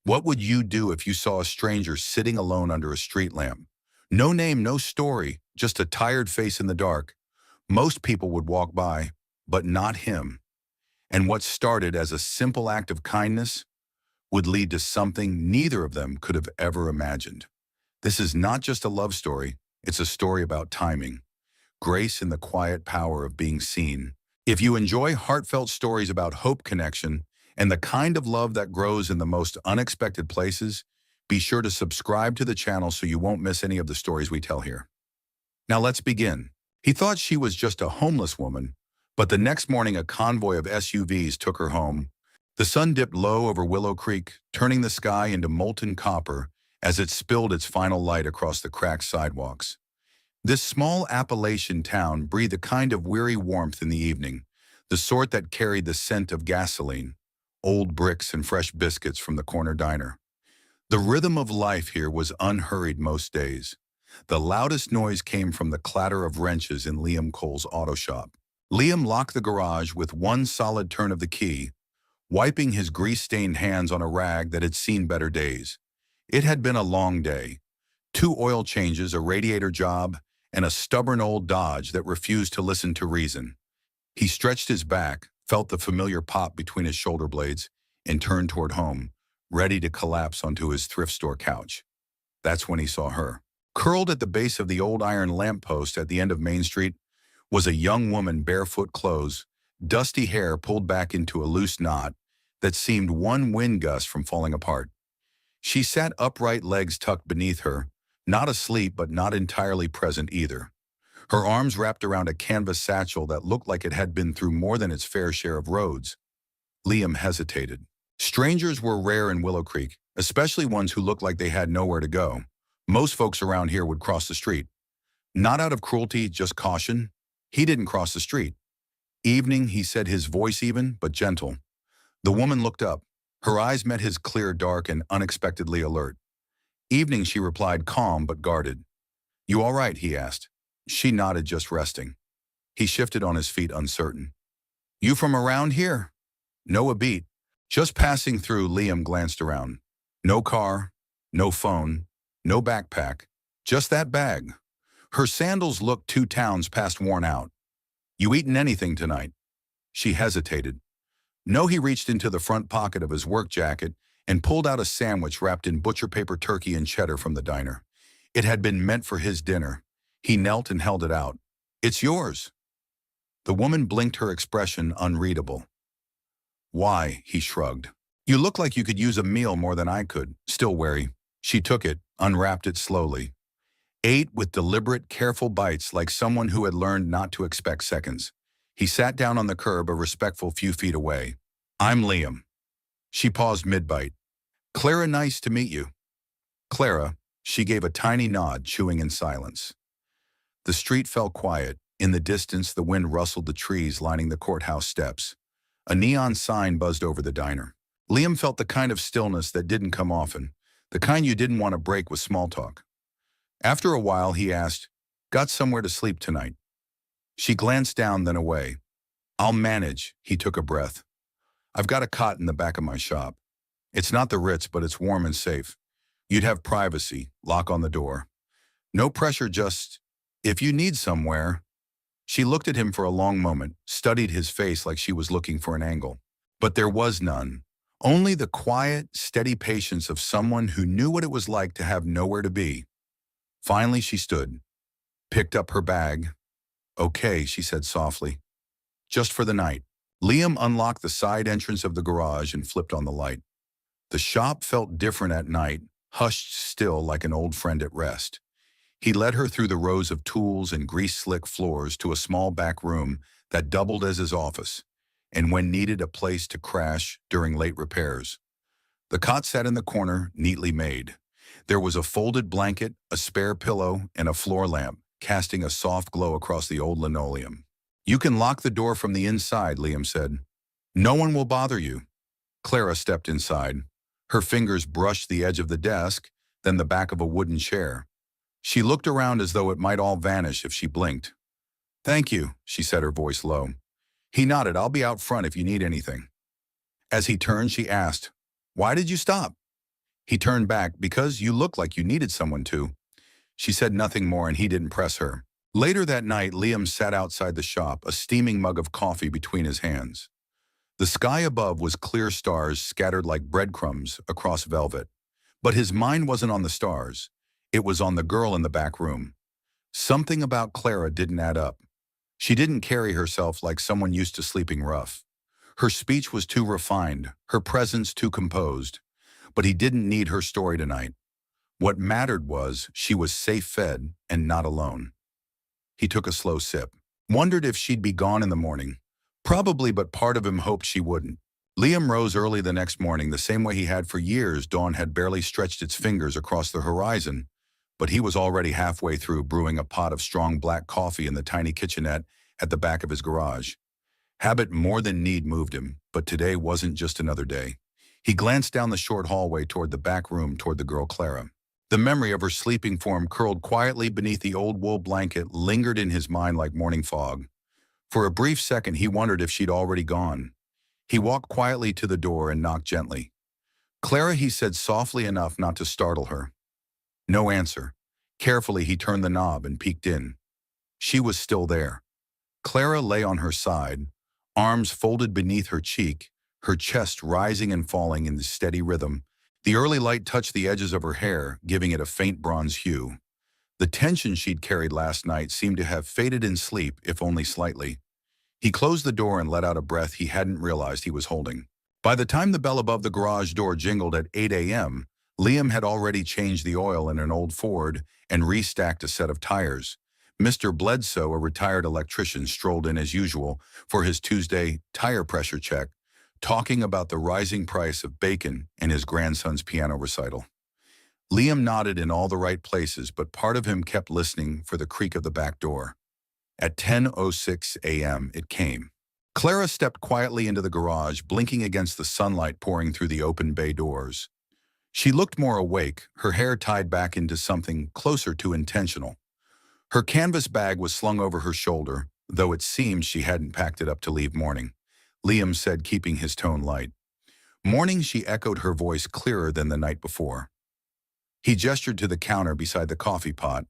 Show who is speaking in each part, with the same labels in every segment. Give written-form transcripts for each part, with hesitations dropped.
Speaker 1: What would you do if you saw a stranger sitting alone under a street lamp? No name, no story, just a tired face in the dark. Most people would walk by, but not him. And what started as a simple act of kindness would lead to something neither of them could have ever imagined. This is not just a love story, it's a story about timing, grace, and the quiet power of being seen. If you enjoy heartfelt stories about hope, connection, and the kind of love that grows in the most unexpected places, be sure to subscribe to the channel so you won't miss any of the stories we tell here. Now let's begin. He thought she was just a homeless woman, but the next morning a convoy of SUVs took her home. The sun dipped low over Willow Creek, turning the sky into molten copper as it spilled its final light across the cracked sidewalks. This small Appalachian town breathed a kind of weary warmth in the evening, the sort that carried the scent of gasoline, old bricks, and fresh biscuits from the corner diner. The rhythm of life here was unhurried most days. The loudest noise came from the clatter of wrenches in Liam Cole's auto shop. Liam locked the garage with one solid turn of the key, wiping his grease-stained hands on a rag that had seen better days. It had been a long day. 2 oil changes, a radiator job, and a stubborn old Dodge that refused to listen to reason. He stretched his back, felt the familiar pop between his shoulder blades, and turned toward home, ready to collapse onto his thrift store couch. That's when he saw her. Curled at the base of the old iron lamppost at the end of Main Street was a young woman, barefoot clothes, dusty hair pulled back into a loose knot that seemed one wind gust from falling apart. She sat upright, legs tucked beneath her, not asleep but not entirely present either. Her arms wrapped around a canvas satchel that looked like it had been through more than its fair share of roads. Liam hesitated. Strangers were rare in Willow Creek, especially ones who looked like they had nowhere to go. Most folks around here would cross the street. Not out of cruelty, just caution. He didn't cross the street. Evening, he said, his voice even, but gentle. The woman looked up. Her eyes met his, clear, dark, and unexpectedly alert. Evening, she replied, calm but guarded. You all right? He asked. She nodded, just resting. He shifted on his feet, uncertain. You from around here? No, a beat. Just passing through. Liam glanced around. No car, no phone, no backpack, just that bag. Her sandals looked 2 towns past worn out. You eaten anything tonight? She hesitated. No. He reached into the front pocket of his work jacket and pulled out a sandwich wrapped in butcher paper, turkey, and cheddar from the diner. It had been meant for his dinner. He knelt and held it out. It's yours. The woman blinked, her expression unreadable. Why? He shrugged. You look like you could use a meal more than I could. Still wary. She took it, unwrapped it slowly. Ate with deliberate, careful bites like someone who had learned not to expect seconds. He sat down on the curb, a respectful few feet away. I'm Liam. She paused mid-bite. Clara, nice to meet you. Clara. She gave a tiny nod, chewing in silence. The street fell quiet. In the distance, the wind rustled the trees lining the courthouse steps. A neon sign buzzed over the diner. Liam felt the kind of stillness that didn't come often, the kind you didn't want to break with small talk. After a while, he asked, Got somewhere to sleep tonight? She glanced down, then away. I'll manage. He took a breath. I've got a cot in the back of my shop. It's not the Ritz, but it's warm and safe. You'd have privacy, lock on the door. No pressure, just, if you need somewhere. She looked at him for a long moment, studied his face like she was looking for an angle. But there was none. Only the quiet, steady patience of someone who knew what it was like to have nowhere to be. Finally, she stood, picked up her bag. Okay, she said softly. Just for the night. Liam unlocked the side entrance of the garage and flipped on the light. The shop felt different at night, hushed still like an old friend at rest. He led her through the rows of tools and grease-slick floors to a small back room that doubled as his office, and when needed, a place to crash during late repairs. The cot sat in the corner, neatly made. There was a folded blanket, a spare pillow, and a floor lamp, casting a soft glow across the old linoleum. You can lock the door from the inside, Liam said. No one will bother you. Clara stepped inside. Her fingers brushed the edge of the desk, then the back of a wooden chair. She looked around as though it might all vanish if she blinked. Thank you, she said, her voice low. He nodded. I'll be out front if you need anything. As he turned, she asked, Why did you stop? He turned back. Because you look like you needed someone to. She said nothing more and he didn't press her. Later that night, Liam sat outside the shop, a steaming mug of coffee between his hands. The sky above was clear stars scattered like breadcrumbs across velvet. But his mind wasn't on the stars. It was on the girl in the back room. Something about Clara didn't add up. She didn't carry herself like someone used to sleeping rough. Her speech was too refined, her presence too composed. But he didn't need her story tonight. What mattered was she was safe-fed and not alone. He took a slow sip. Wondered if she'd be gone in the morning. Probably, but part of him hoped she wouldn't. Liam rose early the next morning, the same way he had for years. Dawn had barely stretched its fingers across the horizon, but he was already halfway through brewing a pot of strong black coffee in the tiny kitchenette at the back of his garage. Habit more than need moved him, but today wasn't just another day. He glanced down the short hallway toward the back room, toward the girl Clara. The memory of her sleeping form curled quietly beneath the old wool blanket lingered in his mind like morning fog. For a brief second, he wondered if she'd already gone. He walked quietly to the door and knocked gently. "Clara," he said softly enough not to startle her. No answer. Carefully, he turned the knob and peeked in. She was still there. Clara lay on her side, arms folded beneath her cheek, her chest rising and falling in the steady rhythm. The early light touched the edges of her hair, giving it a faint bronze hue. The tension she'd carried last night seemed to have faded in sleep, if only slightly. He closed the door and let out a breath he hadn't realized he was holding. By the time the bell above the garage door jingled at 8 a.m., Liam had already changed the oil in an old Ford and restacked a set of tires. Mr. Bledsoe, a retired electrician, strolled in as usual for his Tuesday tire pressure check, talking about the rising price of bacon and his grandson's piano recital. Liam nodded in all the right places, but part of him kept listening for the creak of the back door. At 10:06 a.m. it came. Clara stepped quietly into the garage, blinking against the sunlight pouring through the open bay doors. She looked more awake, her hair tied back into something closer to intentional. Her canvas bag was slung over her shoulder, though it seemed she hadn't packed it up to leave morning. Liam said, keeping his tone light. Morning, she echoed, her voice clearer than the night before. He gestured to the counter beside the coffee pot.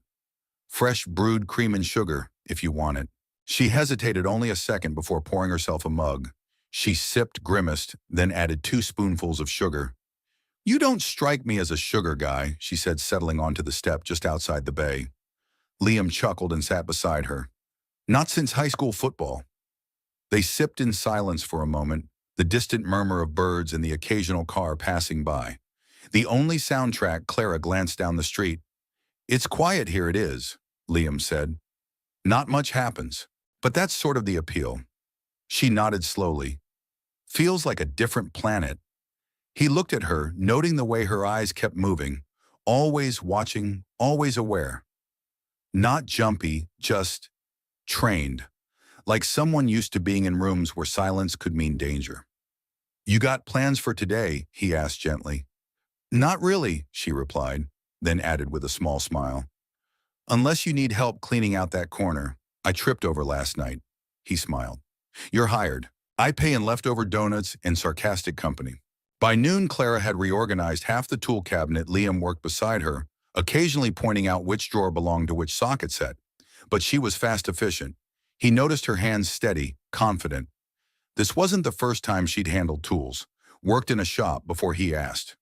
Speaker 1: "Fresh brewed cream and sugar, if you want it." She hesitated only a second before pouring herself a mug. She sipped, grimaced, then added 2 spoonfuls of sugar. "You don't strike me as a sugar guy," she said, settling onto the step just outside the bay. Liam chuckled and sat beside her. "Not since high school football." They sipped in silence for a moment, the distant murmur of birds and the occasional car passing by. The only soundtrack. Clara glanced down the street. "It's quiet here, it is," Liam said. "Not much happens, but that's sort of the appeal." She nodded slowly. "Feels like a different planet." He looked at her, noting the way her eyes kept moving, always watching, always aware. Not jumpy, just trained, like someone used to being in rooms where silence could mean danger. "You got plans for today?" he asked gently. "Not really," she replied, then added with a small smile. "Unless you need help cleaning out that corner I tripped over last night." He smiled. "You're hired. I pay in leftover donuts and sarcastic company." By noon, Clara had reorganized half the tool cabinet. Liam worked beside her, occasionally pointing out which drawer belonged to which socket set. But she was fast efficient. He noticed her hands steady, confident. This wasn't the first time she'd handled tools, worked in a shop before he asked.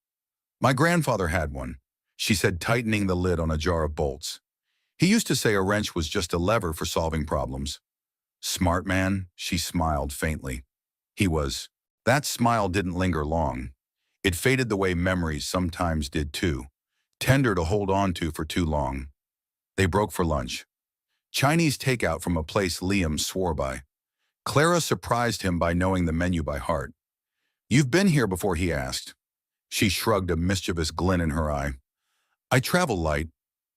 Speaker 1: "My grandfather had one," she said, tightening the lid on a jar of bolts. "He used to say a wrench was just a lever for solving problems." "Smart man," she smiled faintly. He was. That smile didn't linger long. It faded the way memories sometimes did too, tender to hold on to for too long. They broke for lunch. Chinese takeout from a place Liam swore by. Clara surprised him by knowing the menu by heart. "You've been here before?" he asked. She shrugged, a mischievous glint in her eye. "I travel light,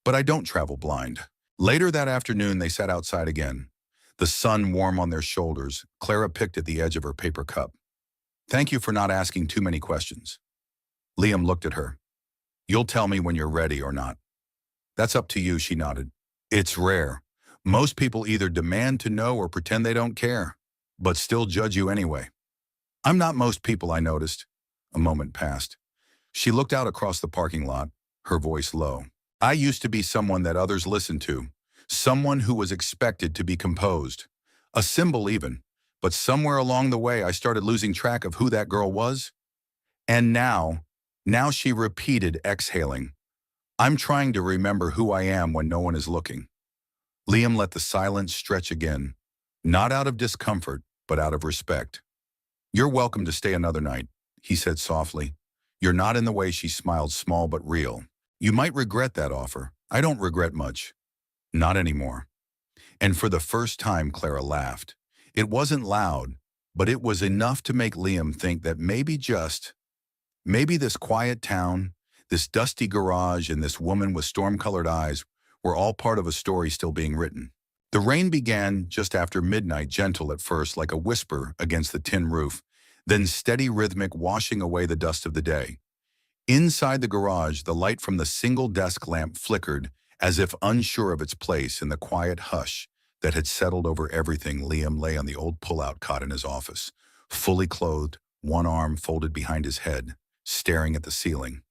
Speaker 1: but I don't travel blind." Later that afternoon, they sat outside again. The sun warm on their shoulders. Clara picked at the edge of her paper cup. "Thank you for not asking too many questions." Liam looked at her. "You'll tell me when you're ready or not." "That's up to you," she nodded. "It's rare. Most people either demand to know or pretend they don't care, but still judge you anyway." "I'm not most people," I noticed. A moment passed. She looked out across the parking lot, her voice low. I used to be someone that others listened to, someone who was expected to be composed. A symbol even. But somewhere along the way I started losing track of who that girl was. And now she repeated, exhaling. I'm trying to remember who I am when no one is looking. Liam let the silence stretch again, not out of discomfort, but out of respect. You're welcome to stay another night, he said softly. You're not in the way. She smiled, small but real. You might regret that offer. I don't regret much. Not anymore. And for the first time, Clara laughed. It wasn't loud, but it was enough to make Liam think that maybe this quiet town, this dusty garage, and this woman with storm-colored eyes were all part of a story still being written. The rain began just after midnight, gentle at first like a whisper against the tin roof, then steady, rhythmic, washing away the dust of the day. Inside the garage, the light from the single desk lamp flickered as if unsure of its place in the quiet hush that had settled over everything. Liam lay on the old pull-out cot in his office, fully clothed, one arm folded behind his head, staring at the ceiling.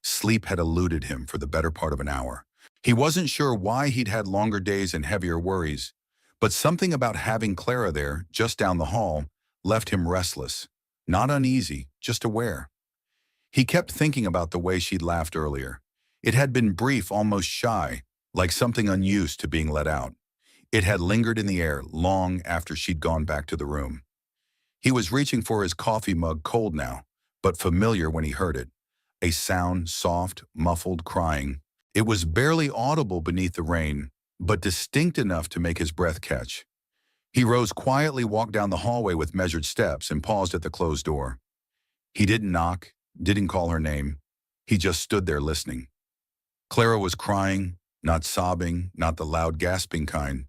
Speaker 1: Sleep had eluded him for the better part of an hour. He wasn't sure why he'd had longer days and heavier worries, but something about having Clara there, just down the hall, left him restless, not uneasy, just aware. He kept thinking about the way she'd laughed earlier. It had been brief, almost shy, like something unused to being let out. It had lingered in the air long after she'd gone back to the room. He was reaching for his coffee mug, cold now, but familiar when he heard it. A sound, soft, muffled crying. It was barely audible beneath the rain, but distinct enough to make his breath catch. He rose quietly, walked down the hallway with measured steps, and paused at the closed door. He didn't knock, didn't call her name. He just stood there listening. Clara was crying, not sobbing, not the loud gasping kind.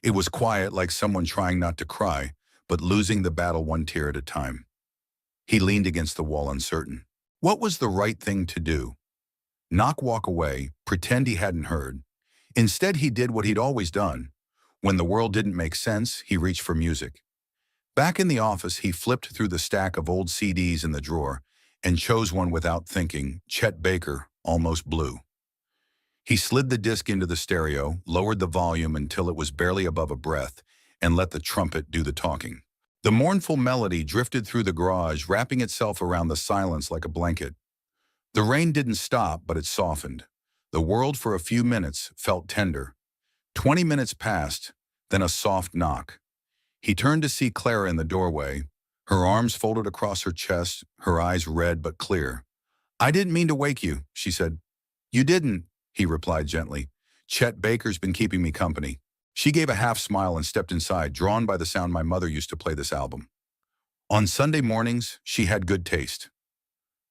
Speaker 1: It was quiet, like someone trying not to cry, but losing the battle one tear at a time. He leaned against the wall, uncertain. What was the right thing to do? Knock, walk away, pretend he hadn't heard. Instead, he did what he'd always done. When the world didn't make sense, he reached for music. Back in the office, he flipped through the stack of old CDs in the drawer and chose one without thinking, Chet Baker, Almost Blue. He slid the disc into the stereo, lowered the volume until it was barely above a breath, and let the trumpet do the talking. The mournful melody drifted through the garage, wrapping itself around the silence like a blanket. The rain didn't stop, but it softened. The world for a few minutes felt tender. 20 minutes passed, then a soft knock. He turned to see Clara in the doorway, her arms folded across her chest, her eyes red but clear. I didn't mean to wake you, she said. You didn't, he replied gently. Chet Baker's been keeping me company. She gave a half smile and stepped inside, drawn by the sound my mother used to play this album. On Sunday mornings, she had good taste.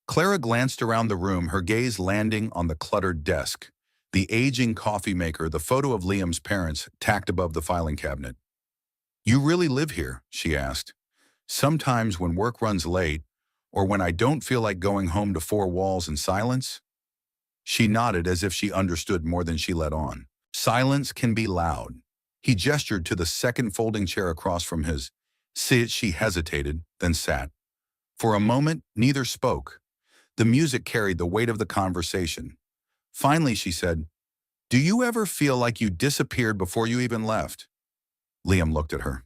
Speaker 1: Clara glanced around the room, her gaze landing on the cluttered desk, the aging coffee maker, the photo of Liam's parents tacked above the filing cabinet. You really live here? She asked. Sometimes when work runs late, or when I don't feel like going home to four walls and silence? She nodded as if she understood more than she let on. Silence can be loud. He gestured to the second folding chair across from his. Sit. She hesitated, then sat. For a moment, neither spoke. The music carried the weight of the conversation. Finally, she said, Do you ever feel like you disappeared before you even left? Liam looked at her.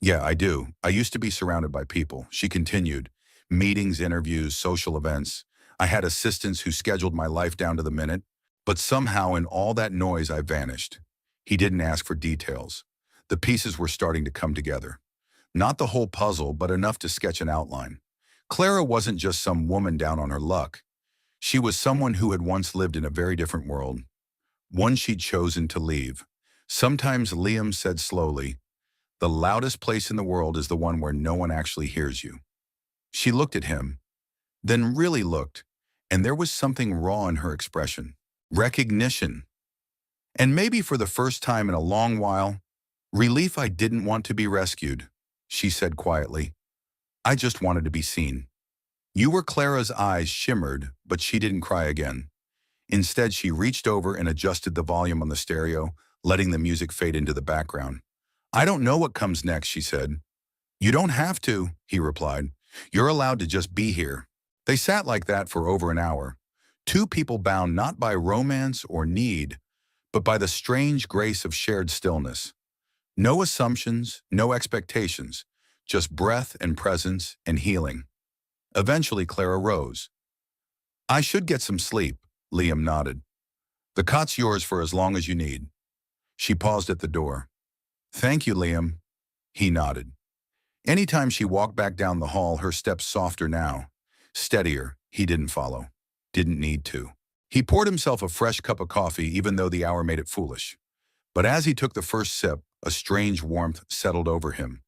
Speaker 1: Yeah, I do. I used to be surrounded by people, she continued. Meetings, interviews, social events. I had assistants who scheduled my life down to the minute, but somehow in all that noise I vanished. He didn't ask for details. The pieces were starting to come together. Not the whole puzzle, but enough to sketch an outline. Clara wasn't just some woman down on her luck. She was someone who had once lived in a very different world, one she'd chosen to leave. Sometimes, Liam said slowly, the loudest place in the world is the one where no one actually hears you. She looked at him, then really looked, and there was something raw in her expression. Recognition. And maybe for the first time in a long while, relief. I didn't want to be rescued, she said quietly. I just wanted to be seen. You were. Clara's eyes shimmered, but she didn't cry again. Instead, she reached over and adjusted the volume on the stereo, letting the music fade into the background. I don't know what comes next, she said. You don't have to, he replied. You're allowed to just be here. They sat like that for over an hour, two people bound not by romance or need, but by the strange grace of shared stillness. No assumptions, no expectations, just breath and presence and healing. Eventually, Clara rose. I should get some sleep, Liam nodded. The cot's yours for as long as you need. She paused at the door. Thank you, Liam. He nodded. Anytime she walked back down the hall, her steps softer now. Steadier. He didn't follow. Didn't need to. He poured himself a fresh cup of coffee even though the hour made it foolish. But as he took the first sip, a strange warmth settled over him.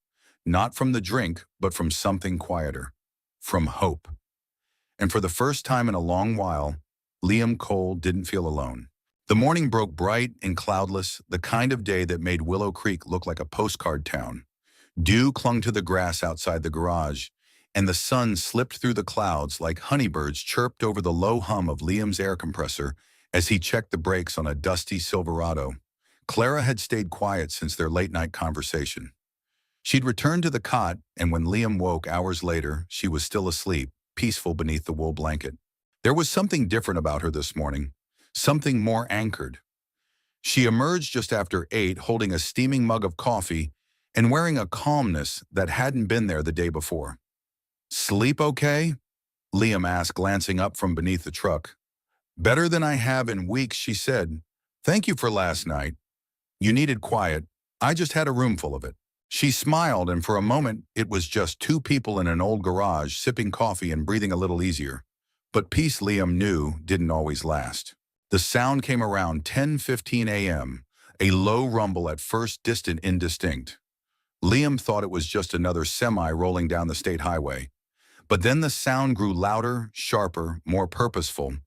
Speaker 1: Not from the drink, but from something quieter. From hope. And for the first time in a long while, Liam Cole didn't feel alone. The morning broke bright and cloudless, the kind of day that made Willow Creek look like a postcard town. Dew clung to the grass outside the garage, and the sun slipped through the clouds like honeybirds chirped over the low hum of Liam's air compressor as he checked the brakes on a dusty Silverado. Clara had stayed quiet since their late-night conversation. She'd returned to the cot, and when Liam woke hours later, she was still asleep, peaceful beneath the wool blanket. There was something different about her this morning, something more anchored. She emerged just after 8, holding a steaming mug of coffee and wearing a calmness that hadn't been there the day before. Sleep okay? Liam asked, glancing up from beneath the truck. Better than I have in weeks, she said. Thank you for last night. You needed quiet. I just had a room full of it. She smiled, and for a moment, it was just two people in an old garage sipping coffee and breathing a little easier. But peace, Liam knew, didn't always last. The sound came around 10:15 a.m., a low rumble at first distant, indistinct. Liam thought it was just another semi rolling down the state highway. But then the sound grew louder, sharper, more purposeful.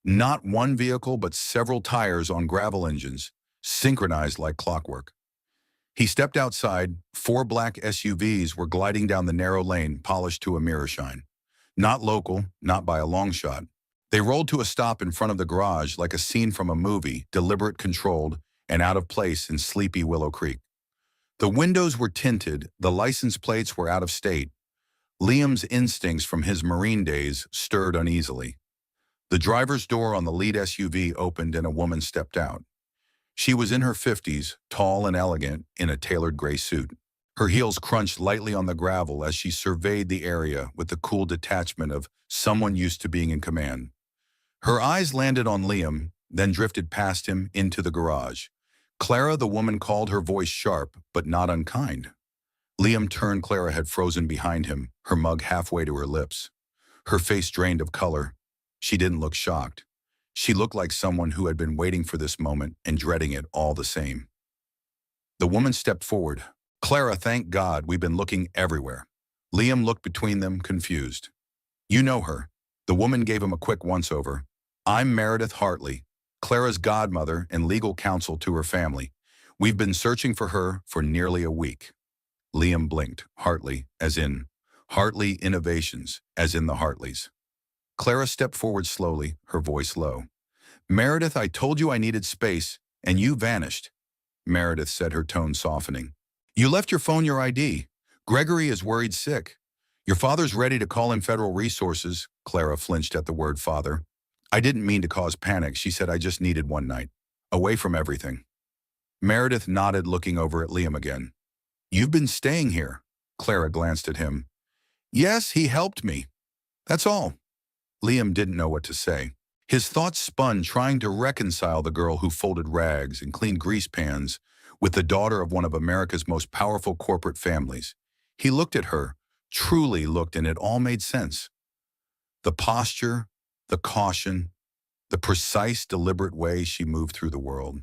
Speaker 1: Not one vehicle, but several tires on gravel engines, synchronized like clockwork. He stepped outside. 4 black SUVs were gliding down the narrow lane, polished to a mirror shine. Not local, not by a long shot. They rolled to a stop in front of the garage like a scene from a movie, deliberate, controlled, and out of place in sleepy Willow Creek. The windows were tinted, the license plates were out of state. Liam's instincts from his Marine days stirred uneasily. The driver's door on the lead SUV opened and a woman stepped out. She was in her 50s, tall and elegant, in a tailored gray suit. Her heels crunched lightly on the gravel as she surveyed the area with the cool detachment of someone used to being in command. Her eyes landed on Liam, then drifted past him into the garage. Clara, the woman called, her voice sharp, but not unkind. Liam turned. Clara had frozen behind him, her mug halfway to her lips. Her face drained of color. She didn't look shocked. She looked like someone who had been waiting for this moment and dreading it all the same. The woman stepped forward. Clara, thank God, we've been looking everywhere. Liam looked between them, confused. You know her. The woman gave him a quick once-over. I'm Meredith Hartley, Clara's godmother and legal counsel to her family. We've been searching for her for nearly a week. Liam blinked. Hartley, as in Hartley Innovations, as in the Hartleys. Clara stepped forward slowly, her voice low. Meredith, I told you I needed space, and you vanished. Meredith said, her tone softening. You left your phone, your ID. Gregory is worried sick. Your father's ready to call in federal resources. Clara flinched at the word father. I didn't mean to cause panic, she said. I just needed one night. Away from everything. Meredith nodded, looking over at Liam again. You've been staying here. Clara glanced at him. Yes, he helped me. That's all. Liam didn't know what to say. His thoughts spun, trying to reconcile the girl who folded rags and cleaned grease pans with the daughter of one of America's most powerful corporate families. He looked at her, truly looked, and it all made sense. The posture, the caution, the precise, deliberate way she moved through the world.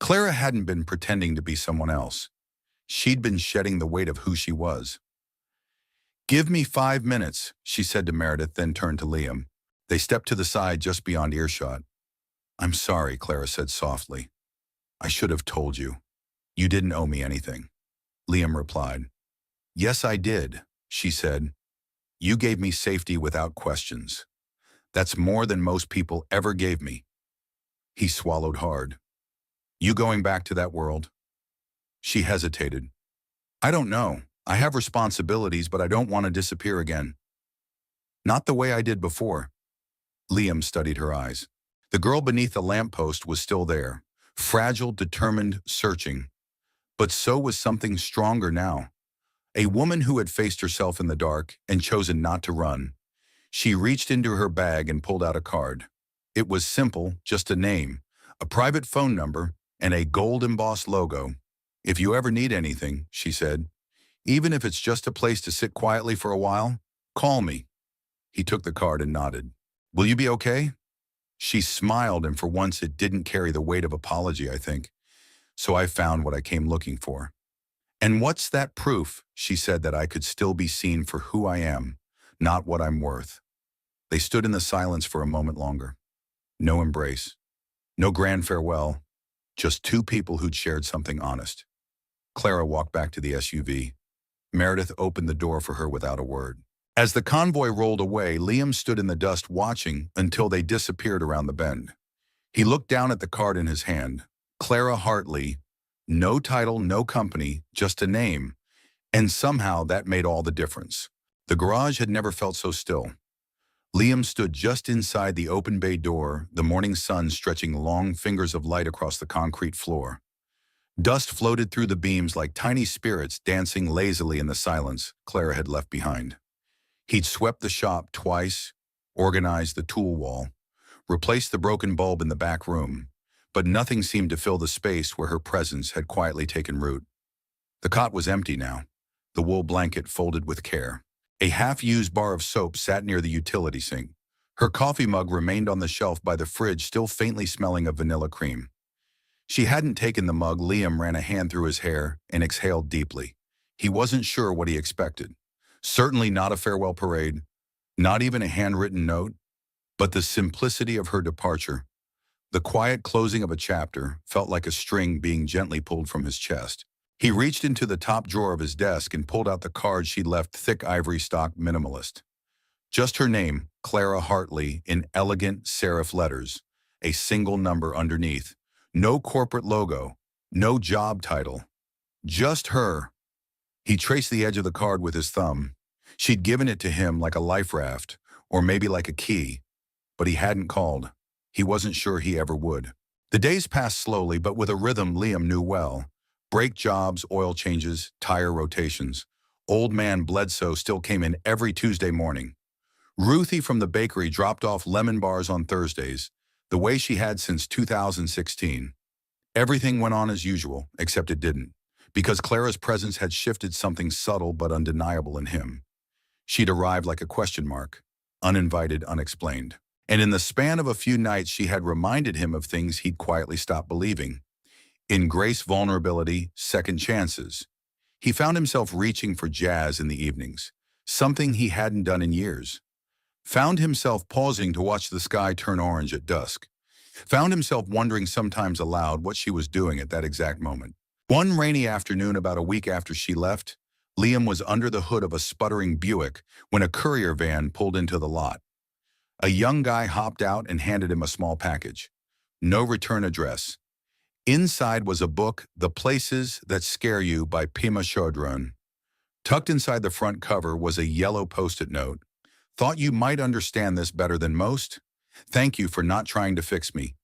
Speaker 1: Clara hadn't been pretending to be someone else. She'd been shedding the weight of who she was. Give me 5 minutes, she said to Meredith, then turned to Liam. They stepped to the side just beyond earshot. I'm sorry, Clara said softly. I should have told you. You didn't owe me anything. Liam replied. Yes, I did, she said. You gave me safety without questions. That's more than most people ever gave me. He swallowed hard. You going back to that world? She hesitated. I don't know. I have responsibilities, but I don't want to disappear again. Not the way I did before. Liam studied her eyes. The girl beneath the lamppost was still there, fragile, determined, searching. But so was something stronger now. A woman who had faced herself in the dark and chosen not to run. She reached into her bag and pulled out a card. It was simple, just a name, a private phone number, and a gold-embossed logo. "If you ever need anything," she said, "even if it's just a place to sit quietly for a while, call me." He took the card and nodded. "Will you be okay?" She smiled, and for once it didn't carry the weight of apology, I think. "So I found what I came looking for." "And what's that proof?" she said, "that I could still be seen for who I am, not what I'm worth." They stood in the silence for a moment longer. No embrace. No grand farewell. Just two people who'd shared something honest. Clara walked back to the SUV. Meredith opened the door for her without a word. As the convoy rolled away, Liam stood in the dust watching until they disappeared around the bend. He looked down at the card in his hand. Clara Hartley. No title, no company, just a name. And somehow that made all the difference. The garage had never felt so still. Liam stood just inside the open bay door, the morning sun stretching long fingers of light across the concrete floor. Dust floated through the beams like tiny spirits dancing lazily in the silence Clara had left behind. He'd swept the shop twice, organized the tool wall, replaced the broken bulb in the back room, but nothing seemed to fill the space where her presence had quietly taken root. The cot was empty now, the wool blanket folded with care. A half-used bar of soap sat near the utility sink. Her coffee mug remained on the shelf by the fridge, still faintly smelling of vanilla cream. She hadn't taken the mug. Liam ran a hand through his hair and exhaled deeply. He wasn't sure what he expected. Certainly not a farewell parade, not even a handwritten note, but the simplicity of her departure. The quiet closing of a chapter felt like a string being gently pulled from his chest. He reached into the top drawer of his desk and pulled out the card she'd left, thick ivory stock, minimalist. Just her name, Clara Hartley, in elegant serif letters, a single number underneath. No corporate logo, no job title. Just her. He traced the edge of the card with his thumb. She'd given it to him like a life raft, or maybe like a key, but he hadn't called. He wasn't sure he ever would. The days passed slowly, but with a rhythm Liam knew well. Brake jobs, oil changes, tire rotations. Old man Bledsoe still came in every Tuesday morning. Ruthie from the bakery dropped off lemon bars on Thursdays, the way she had since 2016. Everything went on as usual, except it didn't, because Clara's presence had shifted something subtle but undeniable in him. She'd arrived like a question mark, uninvited, unexplained. And in the span of a few nights, she had reminded him of things he'd quietly stopped believing. In grace, vulnerability, second chances. He found himself reaching for jazz in the evenings, something he hadn't done in years. Found himself pausing to watch the sky turn orange at dusk. Found himself wondering sometimes aloud what she was doing at that exact moment. One rainy afternoon, about a week after she left, Liam was under the hood of a sputtering Buick when a courier van pulled into the lot. A young guy hopped out and handed him a small package. No return address. Inside was a book, The Places That Scare You by Pema Chodron. Tucked inside the front cover was a yellow post-it note. Thought you might understand this better than most? Thank you for not trying to fix me.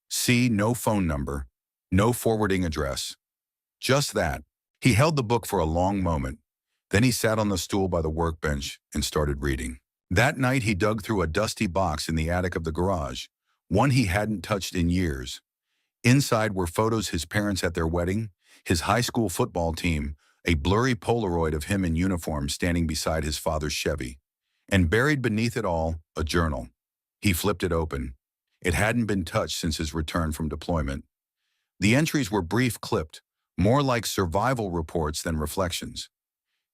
Speaker 1: See, no phone number, no forwarding address. Just that. He held the book for a long moment. Then he sat on the stool by the workbench and started reading. That night he dug through a dusty box in the attic of the garage, one he hadn't touched in years. Inside were photos his parents at their wedding, his high school football team, a blurry Polaroid of him in uniform standing beside his father's Chevy. And buried beneath it all, a journal. He flipped it open. It hadn't been touched since his return from deployment. The entries were brief, clipped, more like survival reports than reflections.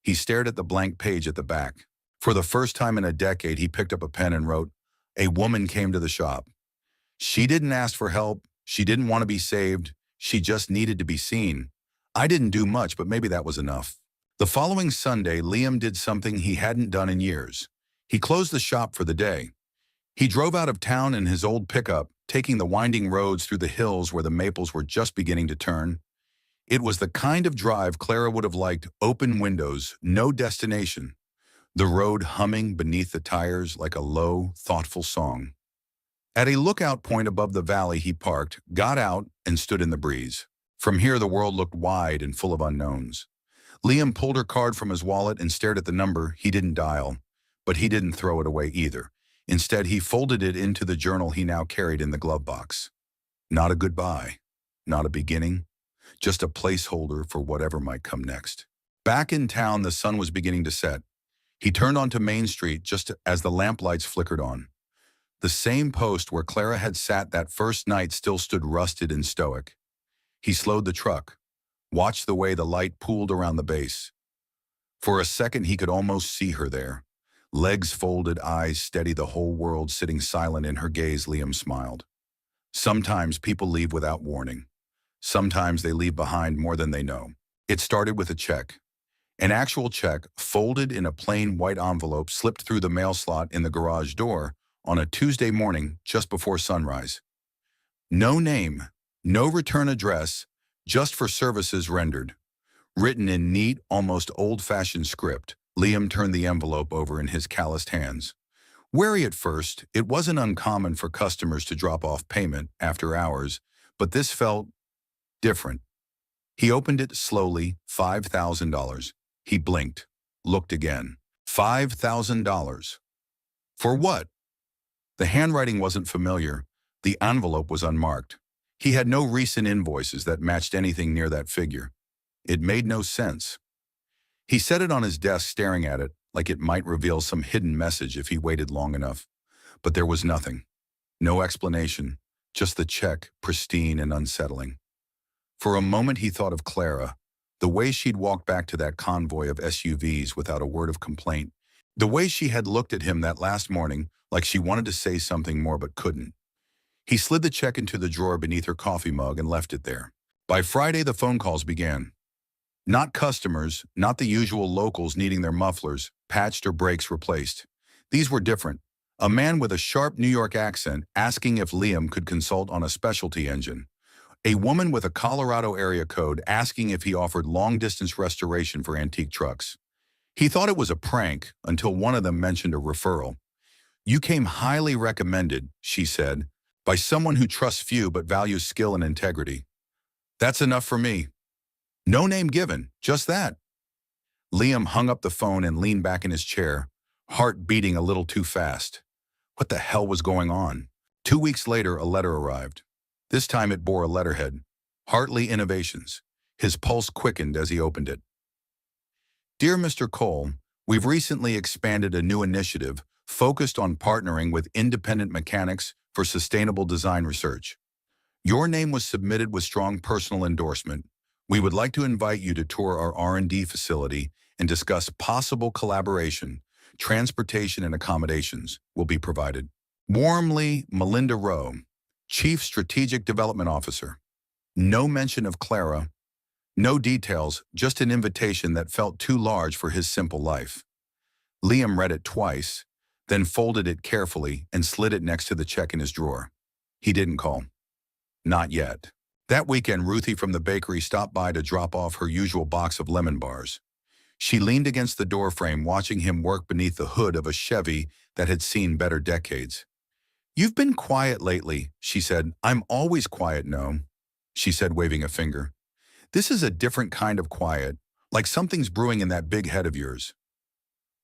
Speaker 1: He stared at the blank page at the back. For the first time in a decade, he picked up a pen and wrote, "A woman came to the shop. She didn't ask for help. She didn't want to be saved. She just needed to be seen. I didn't do much, but maybe that was enough." The following Sunday, Liam did something he hadn't done in years. He closed the shop for the day. He drove out of town in his old pickup, taking the winding roads through the hills where the maples were just beginning to turn. It was the kind of drive Clara would have liked: open windows, no destination. the road humming beneath the tires like a low, thoughtful song. At a lookout point above the valley he parked, got out, and stood in the breeze. From here the world looked wide and full of unknowns. Liam pulled her card from his wallet and stared at the number he didn't dial, but he didn't throw it away either. Instead, he folded it into the journal he now carried in the glove box. Not a goodbye, not a beginning, just a placeholder for whatever might come next. Back in town, the sun was beginning to set. He turned onto Main Street just as the lamplights flickered on. The same post where Clara had sat that first night still stood rusted and stoic. He slowed the truck, watched the way the light pooled around the base. For a second he could almost see her there. Legs folded, eyes steady, the whole world sitting silent in her gaze. Liam smiled. Sometimes people leave without warning. Sometimes they leave behind more than they know. It started with a check. An actual check, folded in a plain white envelope, slipped through the mail slot in the garage door on a Tuesday morning just before sunrise. No name, no return address, just for services rendered. Written in neat, almost old-fashioned script, Liam turned the envelope over in his calloused hands. Wary at first, it wasn't uncommon for customers to drop off payment after hours, but this felt different. He opened it slowly. $5,000. He blinked, looked again. $5,000. For what? The handwriting wasn't familiar. The envelope was unmarked. He had no recent invoices that matched anything near that figure. It made no sense. He set it on his desk, staring at it like it might reveal some hidden message if he waited long enough. But there was nothing. No explanation, just the check, pristine and unsettling. For a moment he thought of Clara, the way she'd walked back to that convoy of SUVs without a word of complaint, the way she had looked at him that last morning like she wanted to say something more but couldn't. He slid the check into the drawer beneath her coffee mug and left it there. By Friday, the phone calls began. Not customers, not the usual locals needing their mufflers, patched or brakes replaced. These were different. A man with a sharp New York accent asking if Liam could consult on a specialty engine. A woman with a Colorado area code asking if he offered long-distance restoration for antique trucks. He thought it was a prank until one of them mentioned a referral. "You came highly recommended," she said, "by someone who trusts few but values skill and integrity." "That's enough for me." No name given, just that. Liam hung up the phone and leaned back in his chair, heart beating a little too fast. What the hell was going on? 2 weeks later, a letter arrived. This time it bore a letterhead, Hartley Innovations. His pulse quickened as he opened it. Dear Mr. Cole, we've recently expanded a new initiative focused on partnering with independent mechanics for sustainable design research. Your name was submitted with strong personal endorsement. We would like to invite you to tour our R&D facility and discuss possible collaboration. Transportation and accommodations will be provided. Warmly, Melinda Rowe, Chief Strategic Development Officer. No mention of Clara. No details, just an invitation that felt too large for his simple life. Liam read it twice, then folded it carefully and slid it next to the check in his drawer. He didn't call. Not yet. That weekend, Ruthie from the bakery stopped by to drop off her usual box of lemon bars. She leaned against the doorframe, watching him work beneath the hood of a Chevy that had seen better decades. "You've been quiet lately," she said. "I'm always quiet, no," she said, waving a finger. "This is a different kind of quiet, like something's brewing in that big head of yours."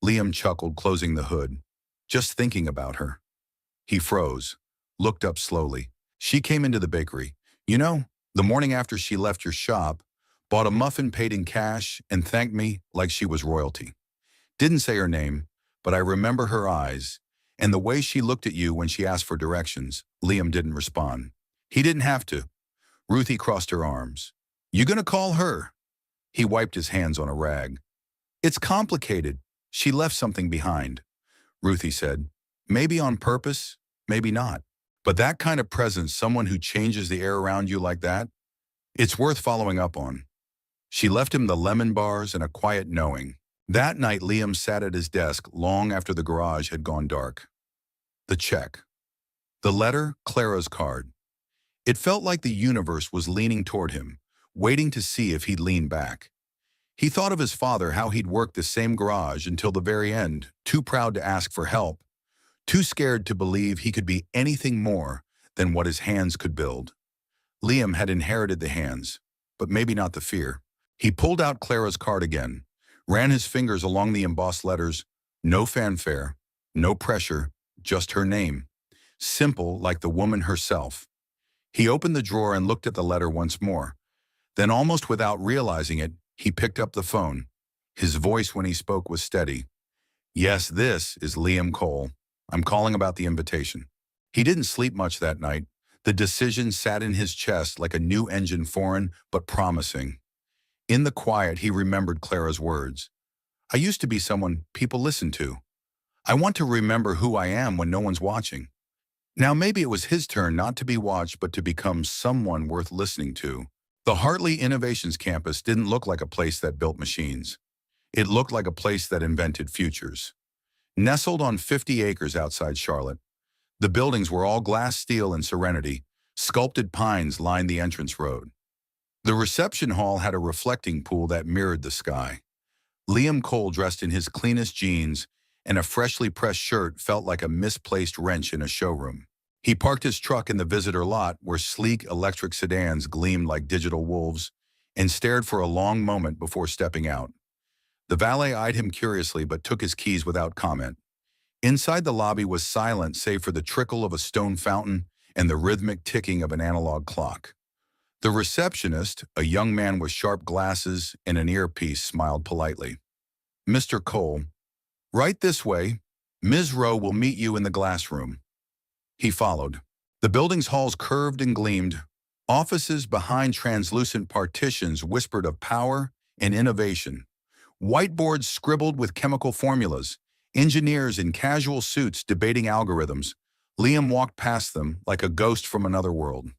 Speaker 1: Liam chuckled, closing the hood. Just thinking about her. He froze, looked up slowly. She came into the bakery. "You know, the morning after she left your shop, bought a muffin, paid in cash, and thanked me like she was royalty. Didn't say her name, but I remember her eyes, and the way she looked at you when she asked for directions." Liam didn't respond. He didn't have to. Ruthie crossed her arms. "You gonna call her?" He wiped his hands on a rag. "It's complicated. She left something behind," Ruthie said. "Maybe on purpose, maybe not. But that kind of presence, someone who changes the air around you like that, it's worth following up on." She left him the lemon bars and a quiet knowing. That night, Liam sat at his desk long after the garage had gone dark. The check. The letter, Clara's card. It felt like the universe was leaning toward him, waiting to see if he'd lean back. He thought of his father, how he'd worked the same garage until the very end, too proud to ask for help, too scared to believe he could be anything more than what his hands could build. Liam had inherited the hands, but maybe not the fear. He pulled out Clara's card again, ran his fingers along the embossed letters. No fanfare, no pressure, just her name. Simple like the woman herself. He opened the drawer and looked at the letter once more. Then, almost without realizing it, he picked up the phone. His voice when he spoke was steady. "Yes, this is Liam Cole. I'm calling about the invitation." He didn't sleep much that night. The decision sat in his chest like a new engine, foreign but promising. In the quiet, he remembered Clara's words. "I used to be someone people listen to. I want to remember who I am when no one's watching." Now maybe it was his turn not to be watched but to become someone worth listening to. The Hartley Innovations campus didn't look like a place that built machines. It looked like a place that invented futures. Nestled on 50 acres outside Charlotte, the buildings were all glass, steel, and serenity. Sculpted pines lined the entrance road. The reception hall had a reflecting pool that mirrored the sky. Liam Cole, dressed in his cleanest jeans and a freshly pressed shirt, felt like a misplaced wrench in a showroom. He parked his truck in the visitor lot where sleek electric sedans gleamed like digital wolves and stared for a long moment before stepping out. The valet eyed him curiously but took his keys without comment. Inside, the lobby was silent save for the trickle of a stone fountain and the rhythmic ticking of an analog clock. The receptionist, a young man with sharp glasses and an earpiece, smiled politely. "Mr. Cole, right this way. Ms. Rowe will meet you in the glass room." He followed. The building's halls curved and gleamed. Offices behind translucent partitions whispered of power and innovation. Whiteboards scribbled with chemical formulas. Engineers in casual suits debating algorithms. Liam walked past them like a ghost from another world.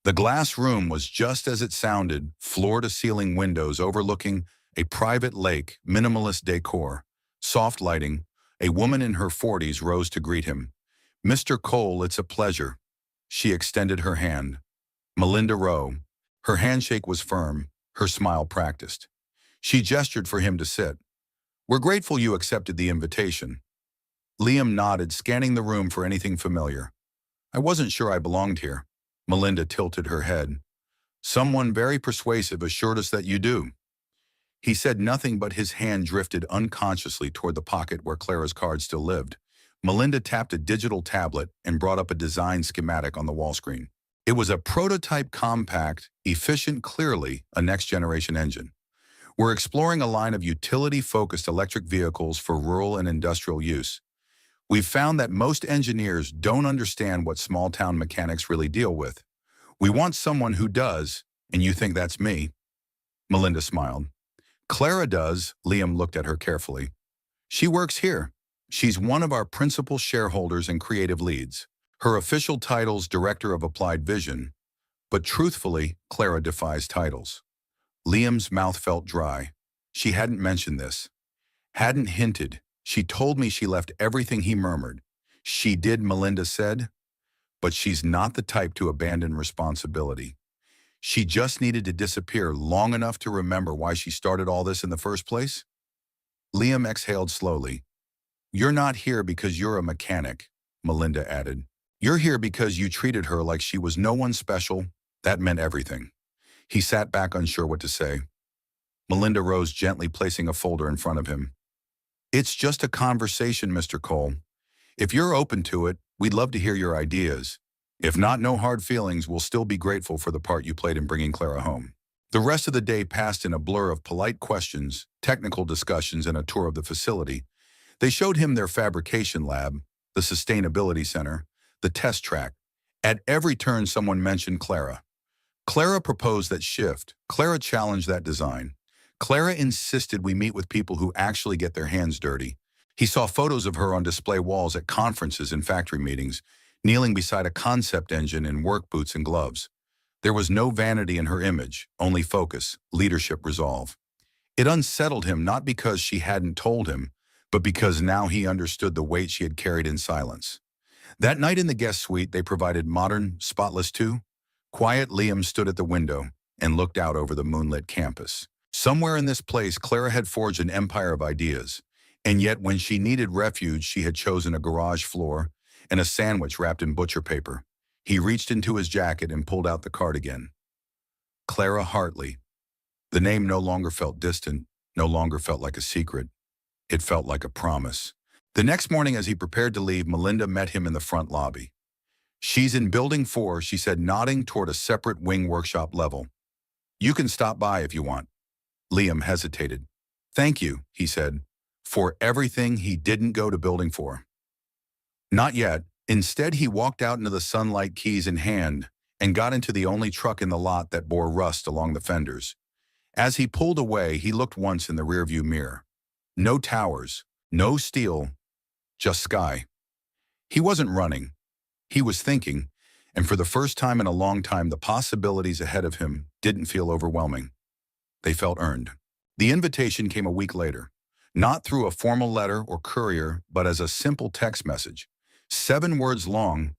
Speaker 1: The glass room was just as it sounded, floor-to-ceiling windows overlooking a private lake, minimalist decor, soft lighting. A woman in her 40s rose to greet him. "Mr. Cole, it's a pleasure." She extended her hand. Melinda Rowe. Her handshake was firm, her smile practiced. She gestured for him to sit. "We're grateful you accepted the invitation." Liam nodded, scanning the room for anything familiar. "I wasn't sure I belonged here." Melinda tilted her head. "Someone very persuasive assured us that you do." He said nothing, but his hand drifted unconsciously toward the pocket where Clara's card still lived. Melinda tapped a digital tablet and brought up a design schematic on the wall screen. It was a prototype, compact, efficient, clearly a next-generation engine. "We're exploring a line of utility-focused electric vehicles for rural and industrial use. We've found that most engineers don't understand what small-town mechanics really deal with. We want someone who does, and you think that's me?" Melinda smiled. "Clara does." Liam looked at her carefully. "She works here. She's one of our principal shareholders and creative leads. Her official title's Director of Applied Vision, but truthfully, Clara defies titles." Liam's mouth felt dry. She hadn't mentioned this. Hadn't hinted. "She told me she left everything," he murmured. "She did," Melinda said. "But she's not the type to abandon responsibility. She just needed to disappear long enough to remember why she started all this in the first place." Liam exhaled slowly. "You're not here because you're a mechanic," Melinda added. "You're here because you treated her like she was no one special." That meant everything. He sat back, unsure what to say. Melinda rose gently, placing a folder in front of him. "It's just a conversation, Mr. Cole. If you're open to it, we'd love to hear your ideas. If not, no hard feelings. We'll still be grateful for the part you played in bringing Clara home." The rest of the day passed in a blur of polite questions, technical discussions, and a tour of the facility. They showed him their fabrication lab, the sustainability center, the test track. At every turn, someone mentioned Clara. Clara proposed that shift. Clara challenged that design. Clara insisted we meet with people who actually get their hands dirty. He saw photos of her on display walls at conferences and factory meetings, kneeling beside a concept engine in work boots and gloves. There was no vanity in her image, only focus, leadership, resolve. It unsettled him, not because she hadn't told him, but because now he understood the weight she had carried in silence. That night in the guest suite, they provided modern, spotless too. Quiet, Liam stood at the window and looked out over the moonlit campus. Somewhere in this place, Clara had forged an empire of ideas, and yet when she needed refuge, she had chosen a garage floor and a sandwich wrapped in butcher paper. He reached into his jacket and pulled out the card again. Clara Hartley. The name no longer felt distant, no longer felt like a secret. It felt like a promise. The next morning, as he prepared to leave, Melinda met him in the front lobby. "She's in Building 4, she said, nodding toward a separate wing workshop level. "You can stop by if you want." Liam hesitated. "Thank you," he said, "for everything." He didn't go to Building 4. Not yet. Instead, he walked out into the sunlight, keys in hand, and got into the only truck in the lot that bore rust along the fenders. As he pulled away, he looked once in the rearview mirror. No towers, no steel, just sky. He wasn't running. He was thinking, and for the first time in a long time, the possibilities ahead of him didn't feel overwhelming. They felt earned. The invitation came a week later, not through a formal letter or courier, but as a simple text message. 7 words long.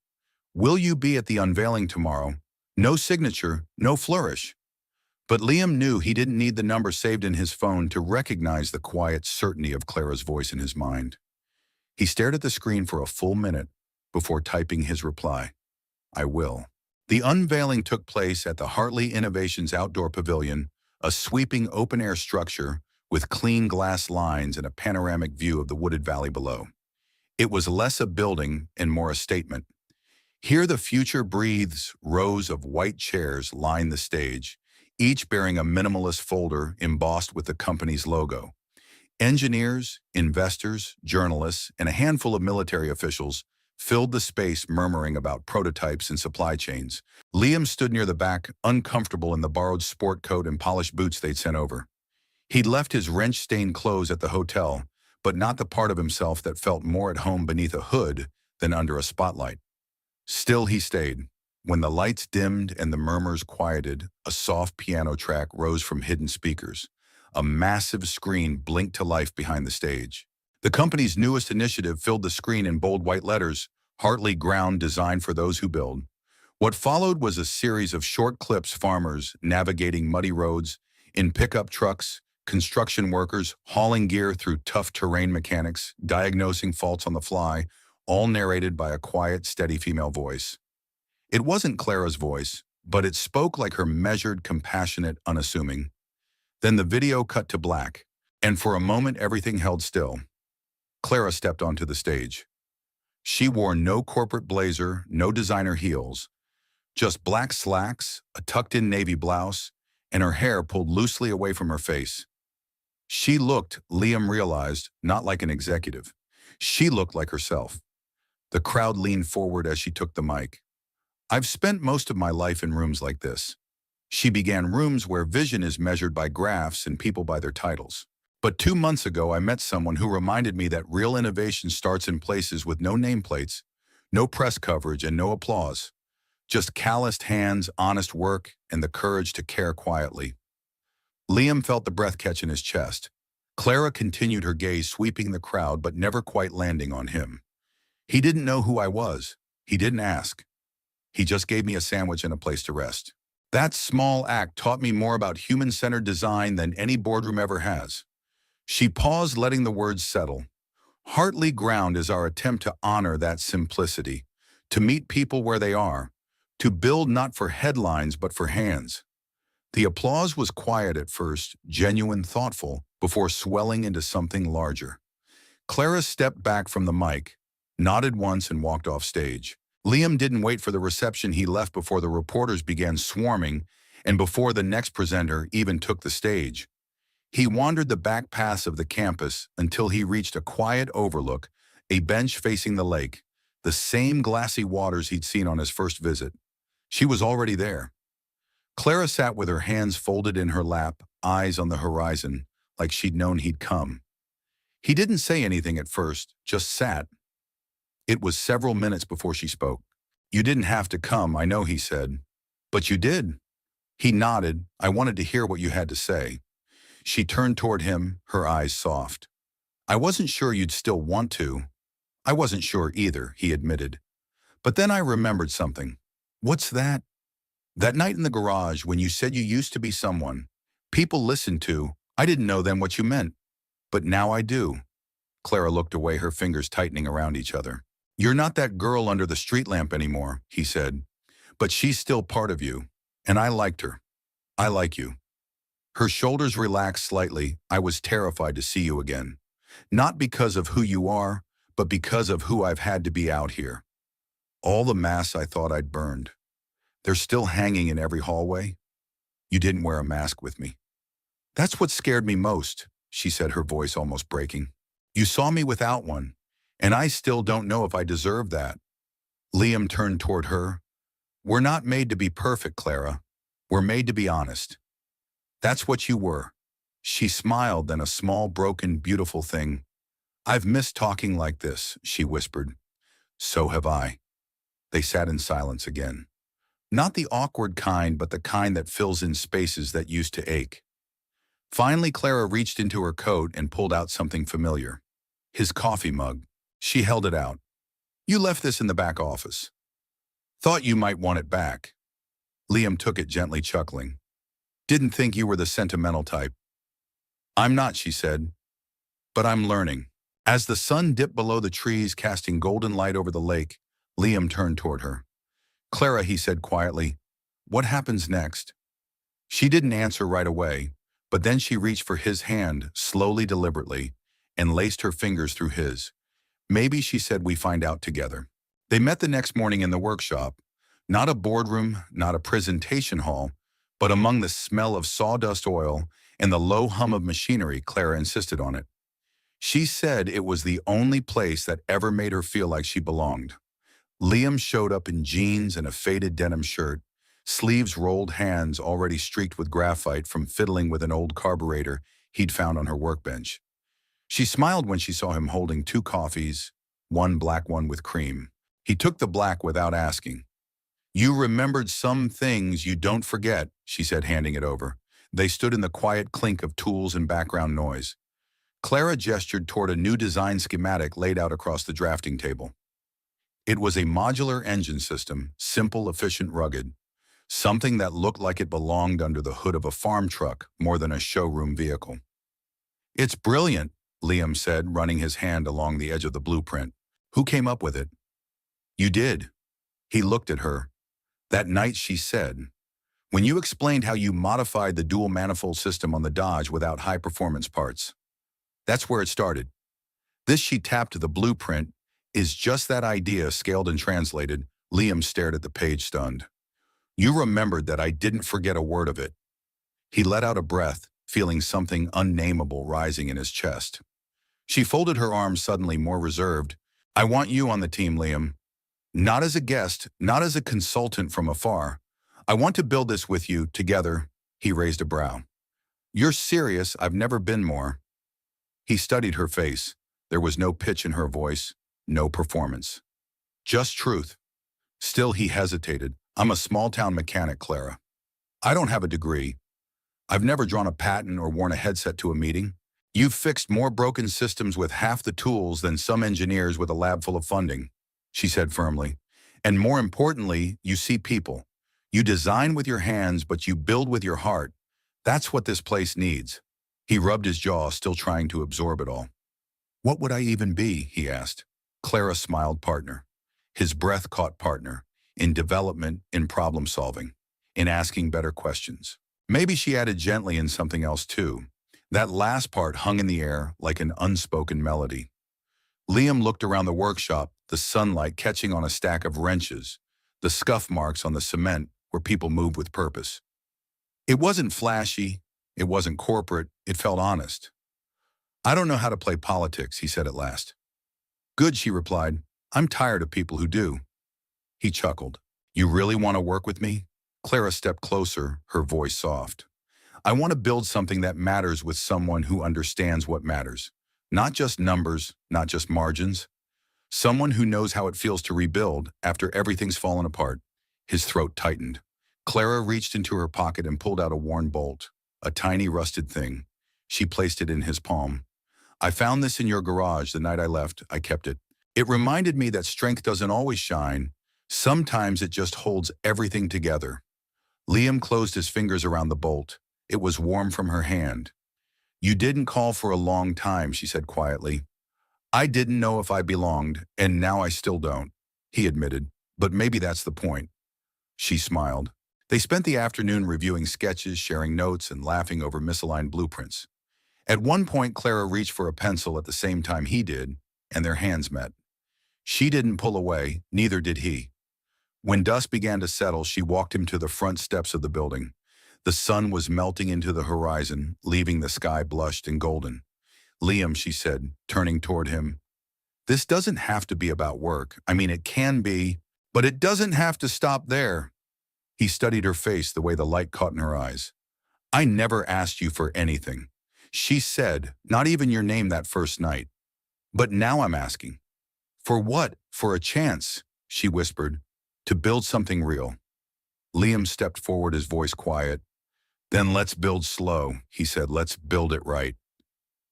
Speaker 1: "Will you be at the unveiling tomorrow?" No signature, no flourish. But Liam knew he didn't need the number saved in his phone to recognize the quiet certainty of Clara's voice in his mind. He stared at the screen for a full minute before typing his reply. "I will." The unveiling took place at the Hartley Innovations Outdoor Pavilion, a sweeping open-air structure with clean glass lines and a panoramic view of the wooded valley below. It was less a building and more a statement. Here the future breathes. Rows of white chairs line the stage, each bearing a minimalist folder embossed with the company's logo. Engineers, investors, journalists, and a handful of military officials filled the space, murmuring about prototypes and supply chains. Liam stood near the back, uncomfortable in the borrowed sport coat and polished boots they'd sent over. He'd left his wrench-stained clothes at the hotel, but not the part of himself that felt more at home beneath a hood than under a spotlight. Still he stayed. When the lights dimmed and the murmurs quieted, a soft piano track rose from hidden speakers. A massive screen blinked to life behind the stage. The company's newest initiative filled the screen in bold white letters, "Hartley Ground, designed for those who build." What followed was a series of short clips: farmers navigating muddy roads in pickup trucks, construction workers hauling gear through tough terrain, mechanics diagnosing faults on the fly, all narrated by a quiet, steady female voice. It wasn't Clara's voice, but it spoke like her, measured, compassionate, unassuming. Then the video cut to black, and for a moment everything held still. Clara stepped onto the stage. She wore no corporate blazer, no designer heels, just black slacks, a tucked-in navy blouse, and her hair pulled loosely away from her face. She looked, Liam realized, not like an executive. She looked like herself. The crowd leaned forward as she took the mic. "I've spent most of my life in rooms like this." She began, "rooms where vision is measured by graphs and people by their titles. But 2 months ago, I met someone who reminded me that real innovation starts in places with no nameplates, no press coverage, and no applause. Just calloused hands, honest work, and the courage to care quietly." Liam felt the breath catch in his chest. Clara continued, her gaze sweeping the crowd but never quite landing on him. "He didn't know who I was. He didn't ask. He just gave me a sandwich and a place to rest. That small act taught me more about human-centered design than any boardroom ever has." She paused, letting the words settle. "Hartley Ground is our attempt to honor that simplicity, to meet people where they are, to build not for headlines but for hands." The applause was quiet at first, genuine, thoughtful, before swelling into something larger. Clara stepped back from the mic, nodded once, and walked off stage. Liam didn't wait for the reception. He left before the reporters began swarming and before the next presenter even took the stage. He wandered the back paths of the campus until he reached a quiet overlook, a bench facing the lake, the same glassy waters he'd seen on his first visit. She was already there. Clara sat with her hands folded in her lap, eyes on the horizon, like she'd known he'd come. He didn't say anything at first, just sat. It was several minutes before she spoke. "You didn't have to come, I know," he said. "But you did." He nodded. "I wanted to hear what you had to say." She turned toward him, her eyes soft. "I wasn't sure you'd still want to." "I wasn't sure either," he admitted. "But then I remembered something." "What's that?" "That night in the garage when you said you used to be someone. People listened to. I didn't know then what you meant, but now I do. Clara looked away, her fingers tightening around each other. You're not that girl under the street lamp anymore, he said, but she's still part of you, and I liked her. I like you. Her shoulders relaxed slightly. I was terrified to see you again. Not because of who you are, but because of who I've had to be out here. All the masks I thought I'd burned. They're still hanging in every hallway. You didn't wear a mask with me. That's what scared me most, she said, her voice almost breaking. You saw me without one, and I still don't know if I deserve that. Liam turned toward her. We're not made to be perfect, Clara. We're made to be honest. That's what you were. She smiled, then a small, broken, beautiful thing. I've missed talking like this, she whispered. So have I. They sat in silence again. Not the awkward kind, but the kind that fills in spaces that used to ache. Finally, Clara reached into her coat and pulled out something familiar. His coffee mug. She held it out. You left this in the back office. Thought you might want it back. Liam took it, gently chuckling. Didn't think you were the sentimental type. I'm not, she said, but I'm learning. As the sun dipped below the trees, casting golden light over the lake, Liam turned toward her. Clara, he said quietly, what happens next? She didn't answer right away, but then she reached for his hand, slowly, deliberately, and laced her fingers through his. Maybe, she said, we find out together. They met the next morning in the workshop. Not a boardroom, not a presentation hall, but among the smell of sawdust oil and the low hum of machinery, Clara insisted on it. She said it was the only place that ever made her feel like she belonged. Liam showed up in jeans and a faded denim shirt, sleeves rolled, hands already streaked with graphite from fiddling with an old carburetor he'd found on her workbench. She smiled when she saw him holding 2 coffees, one black, one with cream. He took the black without asking. You remembered some things you don't forget, she said, handing it over. They stood in the quiet clink of tools and background noise. Clara gestured toward a new design schematic laid out across the drafting table. It was a modular engine system, simple, efficient, rugged. Something that looked like it belonged under the hood of a farm truck more than a showroom vehicle. It's brilliant, Liam said, running his hand along the edge of the blueprint. Who came up with it? You did. He looked at her. That night, she said, when you explained how you modified the dual manifold system on the Dodge without high-performance parts. That's where it started. This, she tapped the blueprint, is just that idea scaled and translated. Liam stared at the page, stunned. You remembered that I didn't forget a word of it. He let out a breath, feeling something unnameable rising in his chest. She folded her arms, suddenly more reserved. I want you on the team, Liam. Not as a guest, not as a consultant from afar. I want to build this with you, together. He raised a brow. You're serious? I've never been more. He studied her face. There was no pitch in her voice, no performance. Just truth. Still, he hesitated. I'm a small-town mechanic, Clara. I don't have a degree. I've never drawn a patent or worn a headset to a meeting. You've fixed more broken systems with half the tools than some engineers with a lab full of funding, she said firmly. And more importantly, you see people. You design with your hands, but you build with your heart. That's what this place needs. He rubbed his jaw, still trying to absorb it all. What would I even be? He asked. Clara smiled. Partner. His breath caught partner. In development, in problem solving, in asking better questions. Maybe, she added gently, in something else too. That last part hung in the air like an unspoken melody. Liam looked around the workshop, the sunlight catching on a stack of wrenches, the scuff marks on the cement where people moved with purpose. It wasn't flashy, it wasn't corporate, it felt honest. I don't know how to play politics, he said at last. Good, she replied. I'm tired of people who do. He chuckled. You really want to work with me? Clara stepped closer, her voice soft. I want to build something that matters with someone who understands what matters. Not just numbers, not just margins. Someone who knows how it feels to rebuild after everything's fallen apart. His throat tightened. Clara reached into her pocket and pulled out a worn bolt, a tiny rusted thing. She placed it in his palm. I found this in your garage the night I left. I kept it. It reminded me that strength doesn't always shine. Sometimes it just holds everything together. Liam closed his fingers around the bolt, It was warm from her hand. "You didn't call for a long time," she said quietly. "I didn't know if I belonged, and now I still don't," he admitted. "But maybe that's the point." She smiled. They spent the afternoon reviewing sketches, sharing notes, and laughing over misaligned blueprints. At one point, Clara reached for a pencil at the same time he did, and their hands met. She didn't pull away, neither did he. When dusk began to settle, she walked him to the front steps of the building. The sun was melting into the horizon, leaving the sky blushed and golden. "Liam," she said, turning toward him, "this doesn't have to be about work. I mean, it can be, but it doesn't have to stop there." He studied her face the way the light caught in her eyes. "I never asked you for anything," she said, "not even your name that first night. But now I'm asking." "For what?" "For a chance," she whispered, "to build something real." Liam stepped forward, his voice quiet. "Then let's build slow," he said. "Let's build it right."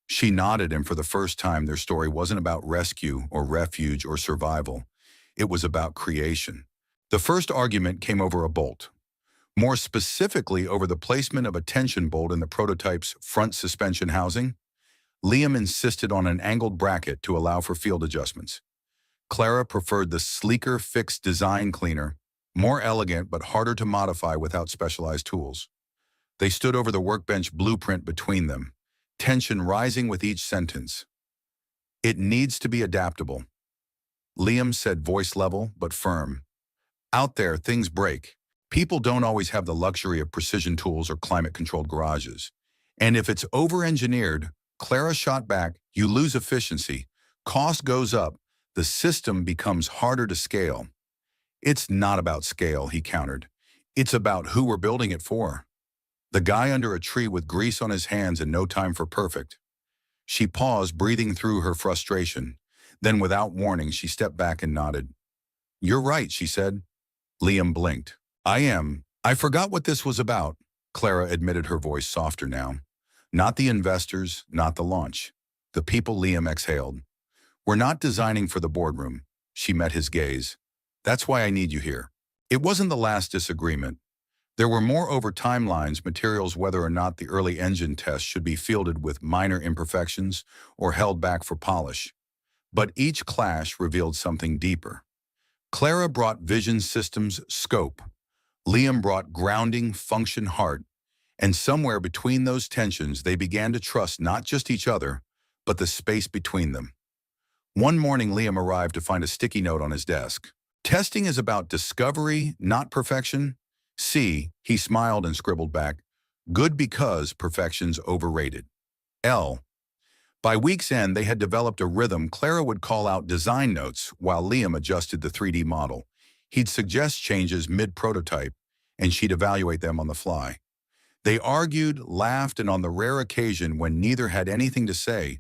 Speaker 1: She nodded, and for the first time their story wasn't about rescue or refuge or survival. It was about creation. The first argument came over a bolt. More specifically, over the placement of a tension bolt in the prototype's front suspension housing. Liam insisted on an angled bracket to allow for field adjustments. Clara preferred the sleeker fixed design cleaner, more elegant but harder to modify without specialized tools. They stood over the workbench blueprint between them, tension rising with each sentence. "It needs to be adaptable," Liam said, voice level but firm. "Out there, things break. People don't always have the luxury of precision tools or climate-controlled garages. And if it's over-engineered," Clara shot back, "you lose efficiency. Cost goes up. The system becomes harder to scale." "It's not about scale," he countered. "It's about who we're building it for." The guy under a tree with grease on his hands and no time for perfect. She paused, breathing through her frustration. Then, without warning, she stepped back and nodded. "You're right," she said. Liam blinked. "I am. I forgot what this was about," Clara admitted, her voice softer now. "Not the investors, not the launch. The people." Liam exhaled. "We're not designing for the boardroom." She met his gaze. "That's why I need you here." It wasn't the last disagreement. There were more over timelines, materials, whether or not the early engine test should be fielded with minor imperfections or held back for polish. But each clash revealed something deeper. Clara brought vision, systems, scope. Liam brought grounding, function, heart. And somewhere between those tensions, they began to trust not just each other, but the space between them. One morning, Liam arrived to find a sticky note on his desk. "Testing is about discovery, not perfection. C," he smiled and scribbled back, "good because perfection's overrated. L." By week's end, they had developed a rhythm. Clara would call out design notes while Liam adjusted the 3D model. He'd suggest changes mid-prototype, and she'd evaluate them on the fly. They argued, laughed, and on the rare occasion when neither had anything to say,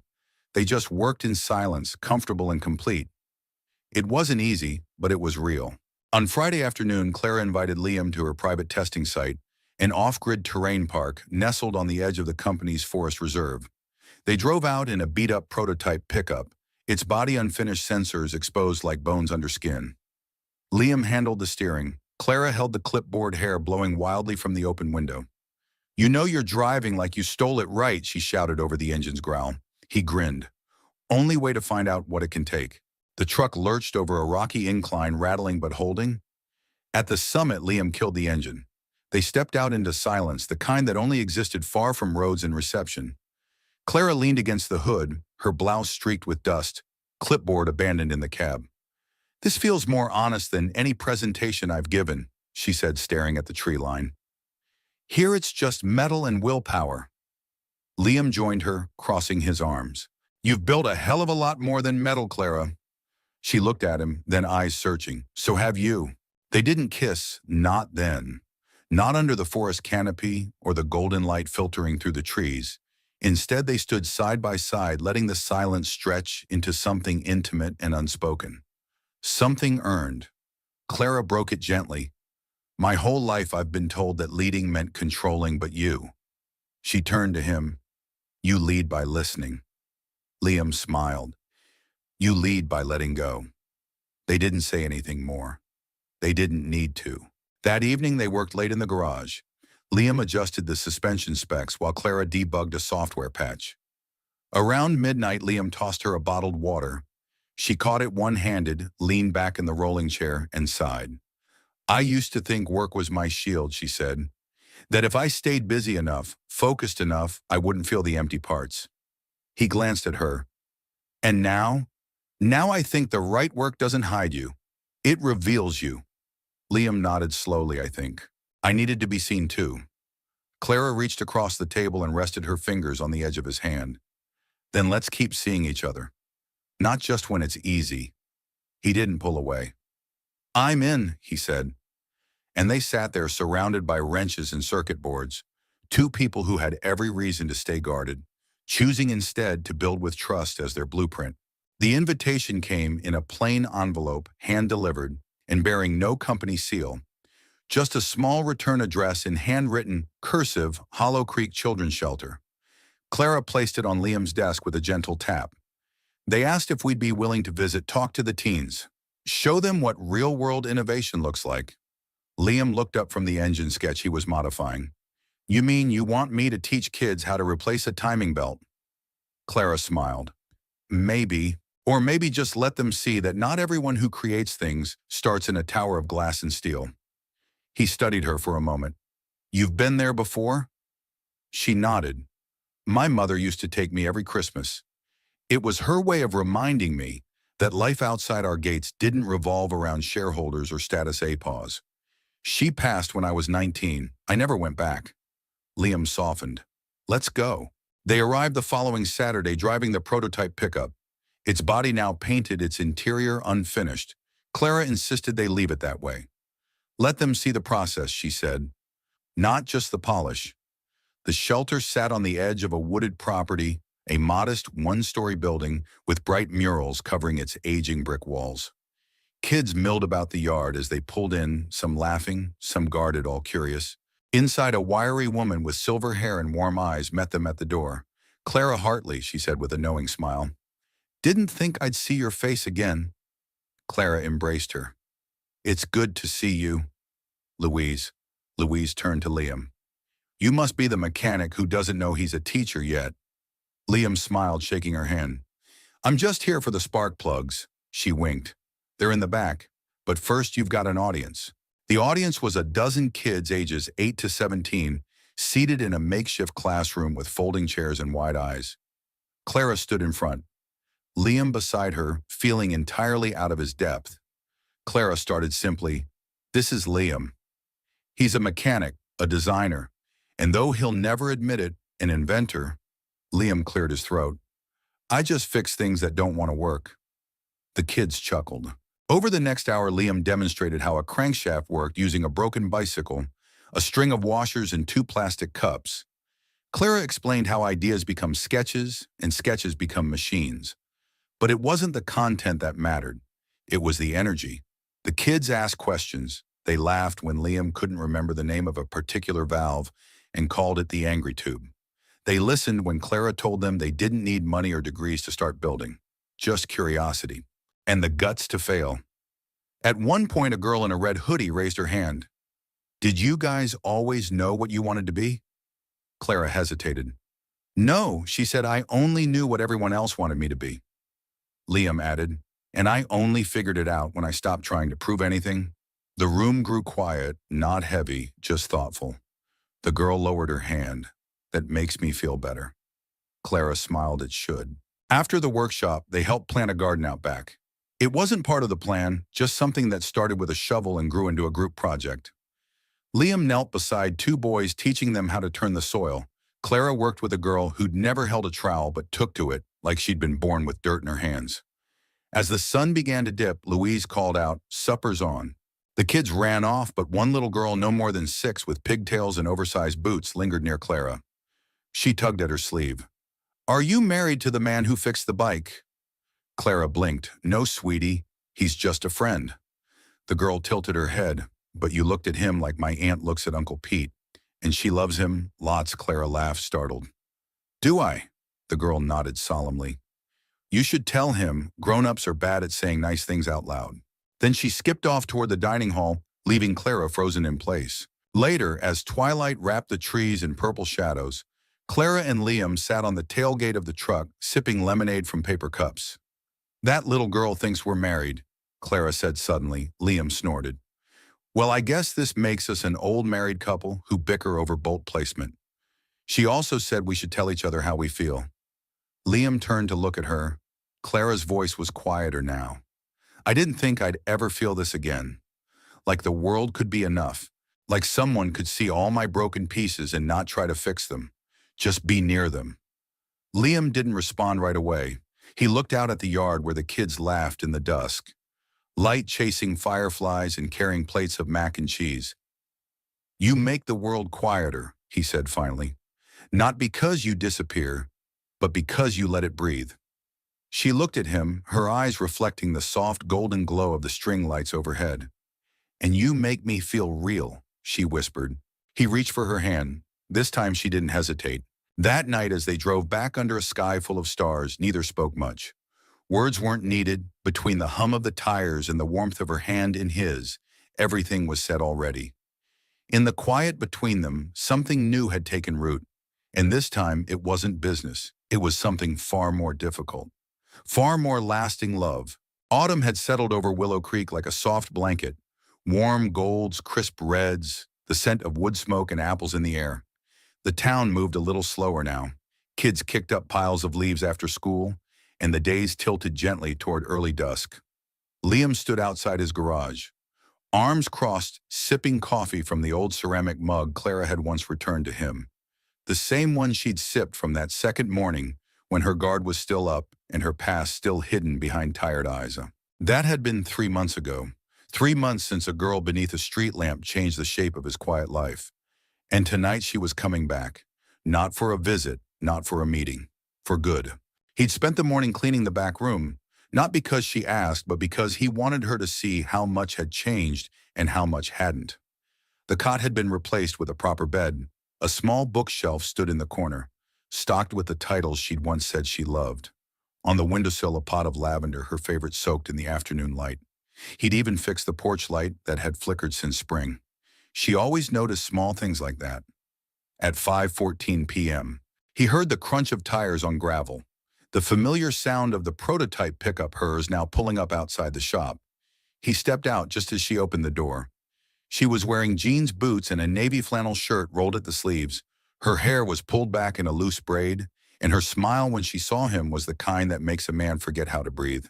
Speaker 1: they just worked in silence, comfortable and complete. It wasn't easy, but it was real. On Friday afternoon, Clara invited Liam to her private testing site, an off-grid terrain park nestled on the edge of the company's forest reserve. They drove out in a beat-up prototype pickup, its body unfinished, sensors exposed like bones under skin. Liam handled the steering. Clara held the clipboard, hair blowing wildly from the open window. "You know you're driving like you stole it, right?" she shouted over the engine's growl. He grinned. "Only way to find out what it can take." The truck lurched over a rocky incline, rattling but holding. At the summit, Liam killed the engine. They stepped out into silence, the kind that only existed far from roads and reception. Clara leaned against the hood, her blouse streaked with dust, clipboard abandoned in the cab. "This feels more honest than any presentation I've given," she said, staring at the tree line. "Here it's just metal and willpower." Liam joined her, crossing his arms. "You've built a hell of a lot more than metal, Clara." She looked at him, then eyes searching. "So have you." They didn't kiss, not then. Not under the forest canopy or the golden light filtering through the trees. Instead, they stood side by side, letting the silence stretch into something intimate and unspoken. Something earned. Clara broke it gently. "My whole life I've been told that leading meant controlling, but you." She turned to him. "You lead by listening." Liam smiled. "You lead by letting go." They didn't say anything more. They didn't need to. That evening, they worked late in the garage. Liam adjusted the suspension specs while Clara debugged a software patch. Around midnight, Liam tossed her a bottled water. She caught it one-handed, leaned back in the rolling chair, and sighed. I used to think work was my shield, she said. That if I stayed busy enough, focused enough, I wouldn't feel the empty parts. He glanced at her. And now? Now I think the right work doesn't hide you. It reveals you. Liam nodded slowly, I think. I needed to be seen too. Clara reached across the table and rested her fingers on the edge of his hand. Then let's keep seeing each other. Not just when it's easy. He didn't pull away. I'm in, he said. And they sat there surrounded by wrenches and circuit boards, two people who had every reason to stay guarded, choosing instead to build with trust as their blueprint. The invitation came in a plain envelope, hand-delivered, and bearing no company seal, just a small return address in handwritten, cursive, Hollow Creek Children's Shelter. Clara placed it on Liam's desk with a gentle tap. They asked if we'd be willing to visit, talk to the teens, show them what real-world innovation looks like. Liam looked up from the engine sketch he was modifying. You mean you want me to teach kids how to replace a timing belt? Clara smiled. Maybe, or maybe just let them see that not everyone who creates things starts in a tower of glass and steel. He studied her for a moment. You've been there before? She nodded. My mother used to take me every Christmas. It was her way of reminding me that life outside our gates didn't revolve around shareholders or status APAs. She passed when I was 19. I never went back. Liam softened. Let's go. They arrived the following Saturday driving the prototype pickup. Its body now painted, its interior unfinished. Clara insisted they leave it that way. Let them see the process, she said. Not just the polish. The shelter sat on the edge of a wooded property, a modest one-story building with bright murals covering its aging brick walls. Kids milled about the yard as they pulled in, some laughing, some guarded, all curious. Inside, a wiry woman with silver hair and warm eyes met them at the door. Clara Hartley, she said with a knowing smile. Didn't think I'd see your face again. Clara embraced her. It's good to see you. Louise. Louise turned to Liam. You must be the mechanic who doesn't know he's a teacher yet. Liam smiled, shaking her hand. I'm just here for the spark plugs. She winked. They're in the back, but first you've got an audience. The audience was a dozen kids ages 8 to 17, seated in a makeshift classroom with folding chairs and wide eyes. Clara stood in front. Liam beside her, feeling entirely out of his depth. Clara started simply, This is Liam. He's a mechanic, a designer, and though he'll never admit it, an inventor. Liam cleared his throat. I just fix things that don't want to work. The kids chuckled. Over the next hour, Liam demonstrated how a crankshaft worked using a broken bicycle, a string of washers, and 2 plastic cups. Clara explained how ideas become sketches and sketches become machines. But it wasn't the content that mattered. It was the energy. The kids asked questions. They laughed when Liam couldn't remember the name of a particular valve and called it the angry tube. They listened when Clara told them they didn't need money or degrees to start building, just curiosity. And the guts to fail. At one point, a girl in a red hoodie raised her hand. Did you guys always know what you wanted to be? Clara hesitated. No, she said, I only knew what everyone else wanted me to be. Liam added, and I only figured it out when I stopped trying to prove anything. The room grew quiet, not heavy, just thoughtful. The girl lowered her hand. That makes me feel better. Clara smiled, it should. After the workshop, they helped plant a garden out back. It wasn't part of the plan, just something that started with a shovel and grew into a group project. Liam knelt beside 2 boys, teaching them how to turn the soil. Clara worked with a girl who'd never held a trowel but took to it like she'd been born with dirt in her hands. As the sun began to dip, Louise called out, Supper's on. The kids ran off, but one little girl, no more than 6, with pigtails and oversized boots, lingered near Clara. She tugged at her sleeve. Are you married to the man who fixed the bike? Clara blinked. No, sweetie. He's just a friend. The girl tilted her head. But you looked at him like my aunt looks at Uncle Pete. And she loves him? Lots, Clara laughed, startled. Do I? The girl nodded solemnly. You should tell him grown-ups are bad at saying nice things out loud. Then she skipped off toward the dining hall, leaving Clara frozen in place. Later, as twilight wrapped the trees in purple shadows, Clara and Liam sat on the tailgate of the truck, sipping lemonade from paper cups. "That little girl thinks we're married," Clara said suddenly. Liam snorted. "Well, I guess this makes us an old married couple who bicker over bolt placement. She also said we should tell each other how we feel." Liam turned to look at her. Clara's voice was quieter now. "I didn't think I'd ever feel this again. Like the world could be enough. Like someone could see all my broken pieces and not try to fix them. Just be near them." Liam didn't respond right away. He looked out at the yard where the kids laughed in the dusk. Light chasing fireflies and carrying plates of mac and cheese. "You make the world quieter," he said finally. "Not because you disappear, but because you let it breathe." She looked at him, her eyes reflecting the soft golden glow of the string lights overhead. "And you make me feel real," she whispered. He reached for her hand. This time she didn't hesitate. That night, as they drove back under a sky full of stars, neither spoke much. Words weren't needed. Between the hum of the tires and the warmth of her hand in his, everything was said already. In the quiet between them, something new had taken root. And this time, it wasn't business. It was something far more difficult. Far more lasting love. Autumn had settled over Willow Creek like a soft blanket. Warm golds, crisp reds, the scent of wood smoke and apples in the air. The town moved a little slower now. Kids kicked up piles of leaves after school, and the days tilted gently toward early dusk. Liam stood outside his garage, arms crossed, sipping coffee from the old ceramic mug Clara had once returned to him. The same one she'd sipped from that second morning when her guard was still up and her past still hidden behind tired eyes. That had been 3 months ago. 3 months since a girl beneath a street lamp changed the shape of his quiet life. And tonight she was coming back. Not for a visit, not for a meeting. For good. He'd spent the morning cleaning the back room, not because she asked, but because he wanted her to see how much had changed and how much hadn't. The cot had been replaced with a proper bed. A small bookshelf stood in the corner, stocked with the titles she'd once said she loved. On the windowsill, a pot of lavender, her favorite, soaked in the afternoon light. He'd even fixed the porch light that had flickered since spring. She always noticed small things like that. At 5:14 p.m., he heard the crunch of tires on gravel, the familiar sound of the prototype pickup hers now pulling up outside the shop. He stepped out just as she opened the door. She was wearing jeans boots and a navy flannel shirt rolled at the sleeves. Her hair was pulled back in a loose braid, and her smile when she saw him was the kind that makes a man forget how to breathe.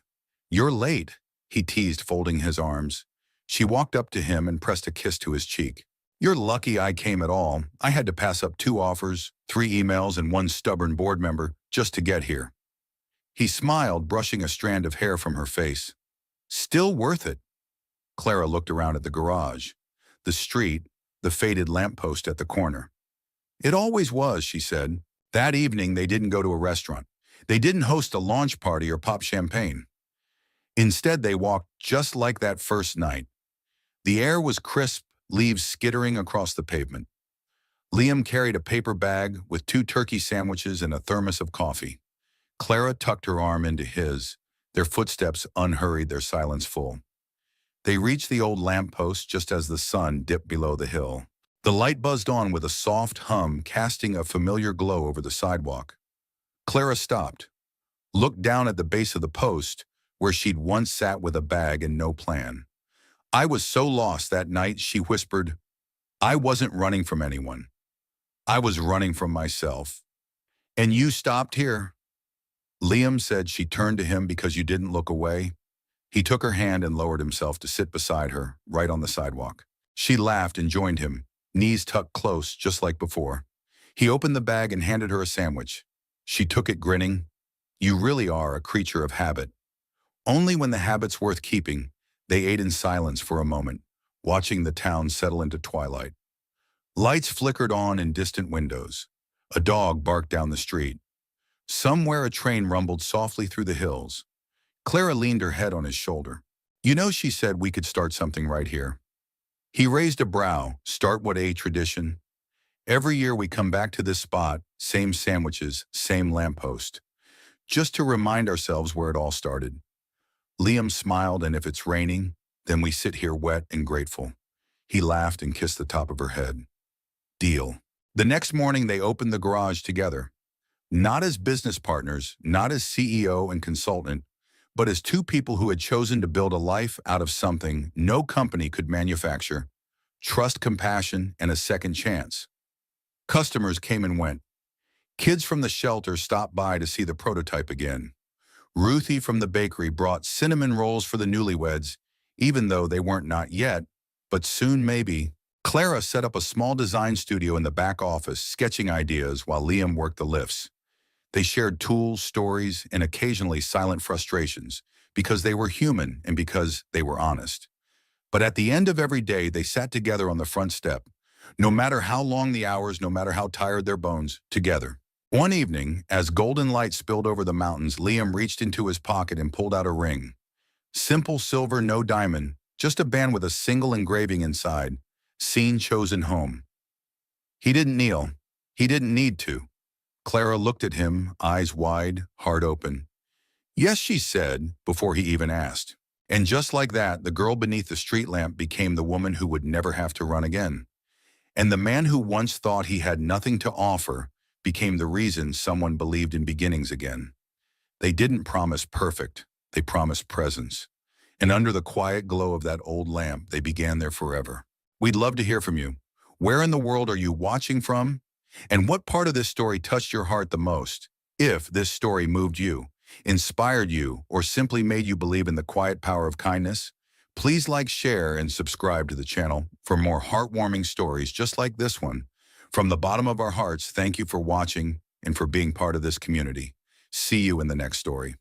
Speaker 1: "You're late," he teased, folding his arms. She walked up to him and pressed a kiss to his cheek. "You're lucky I came at all. I had to pass up 2 offers, 3 emails, and 1 stubborn board member just to get here." He smiled, brushing a strand of hair from her face. "Still worth it." Clara looked around at the garage, the street, the faded lamppost at the corner. "It always was," she said. That evening, they didn't go to a restaurant. They didn't host a launch party or pop champagne. Instead, they walked just like that first night. The air was crisp, leaves skittering across the pavement. Liam carried a paper bag with 2 turkey sandwiches and a thermos of coffee. Clara tucked her arm into his, their footsteps unhurried, their silence full. They reached the old lamppost just as the sun dipped below the hill. The light buzzed on with a soft hum, casting a familiar glow over the sidewalk. Clara stopped, looked down at the base of the post, where she'd once sat with a bag and no plan. "I was so lost that night," she whispered. "I wasn't running from anyone. I was running from myself. And you stopped here." Liam said she turned to him because you didn't look away. He took her hand and lowered himself to sit beside her, right on the sidewalk. She laughed and joined him, knees tucked close, just like before. He opened the bag and handed her a sandwich. She took it, grinning. "You really are a creature of habit." Only when the habit's worth keeping, they ate in silence for a moment, watching the town settle into twilight. Lights flickered on in distant windows. A dog barked down the street. Somewhere a train rumbled softly through the hills. Clara leaned her head on his shoulder. "You know," she said, "we could start something right here." He raised a brow. "Start what, a tradition? Every year we come back to this spot, same sandwiches, same lamppost. Just to remind ourselves where it all started." Liam smiled. "And if it's raining, then we sit here wet and grateful." He laughed and kissed the top of her head. Deal. The next morning, they opened the garage together. Not as business partners, not as CEO and consultant, but as two people who had chosen to build a life out of something no company could manufacture: trust, compassion, and a second chance. Customers came and went. Kids from the shelter stopped by to see the prototype again. Ruthie from the bakery brought cinnamon rolls for the newlyweds, even though they weren't not yet, but soon maybe. Clara set up a small design studio in the back office, sketching ideas while Liam worked the lifts. They shared tools, stories, and occasionally silent frustrations, because they were human and because they were honest. But at the end of every day, they sat together on the front step, no matter how long the hours, no matter how tired their bones, together. One evening, as golden light spilled over the mountains, Liam reached into his pocket and pulled out a ring. Simple silver, no diamond, just a band with a single engraving inside. Scene chosen home. He didn't kneel. He didn't need to. Clara looked at him, eyes wide, heart open. Yes, she said, before he even asked. And just like that, the girl beneath the street lamp became the woman who would never have to run again. And the man who once thought he had nothing to offer became the reason someone believed in beginnings again. They didn't promise perfect. They promised presence. And under the quiet glow of that old lamp, they began their forever. We'd love to hear from you. Where in the world are you watching from? And what part of this story touched your heart the most? If this story moved you, inspired you, or simply made you believe in the quiet power of kindness, please like, share, and subscribe to the channel for more heartwarming stories just like this one. From the bottom of our hearts, thank you for watching and for being part of this community. See you in the next story.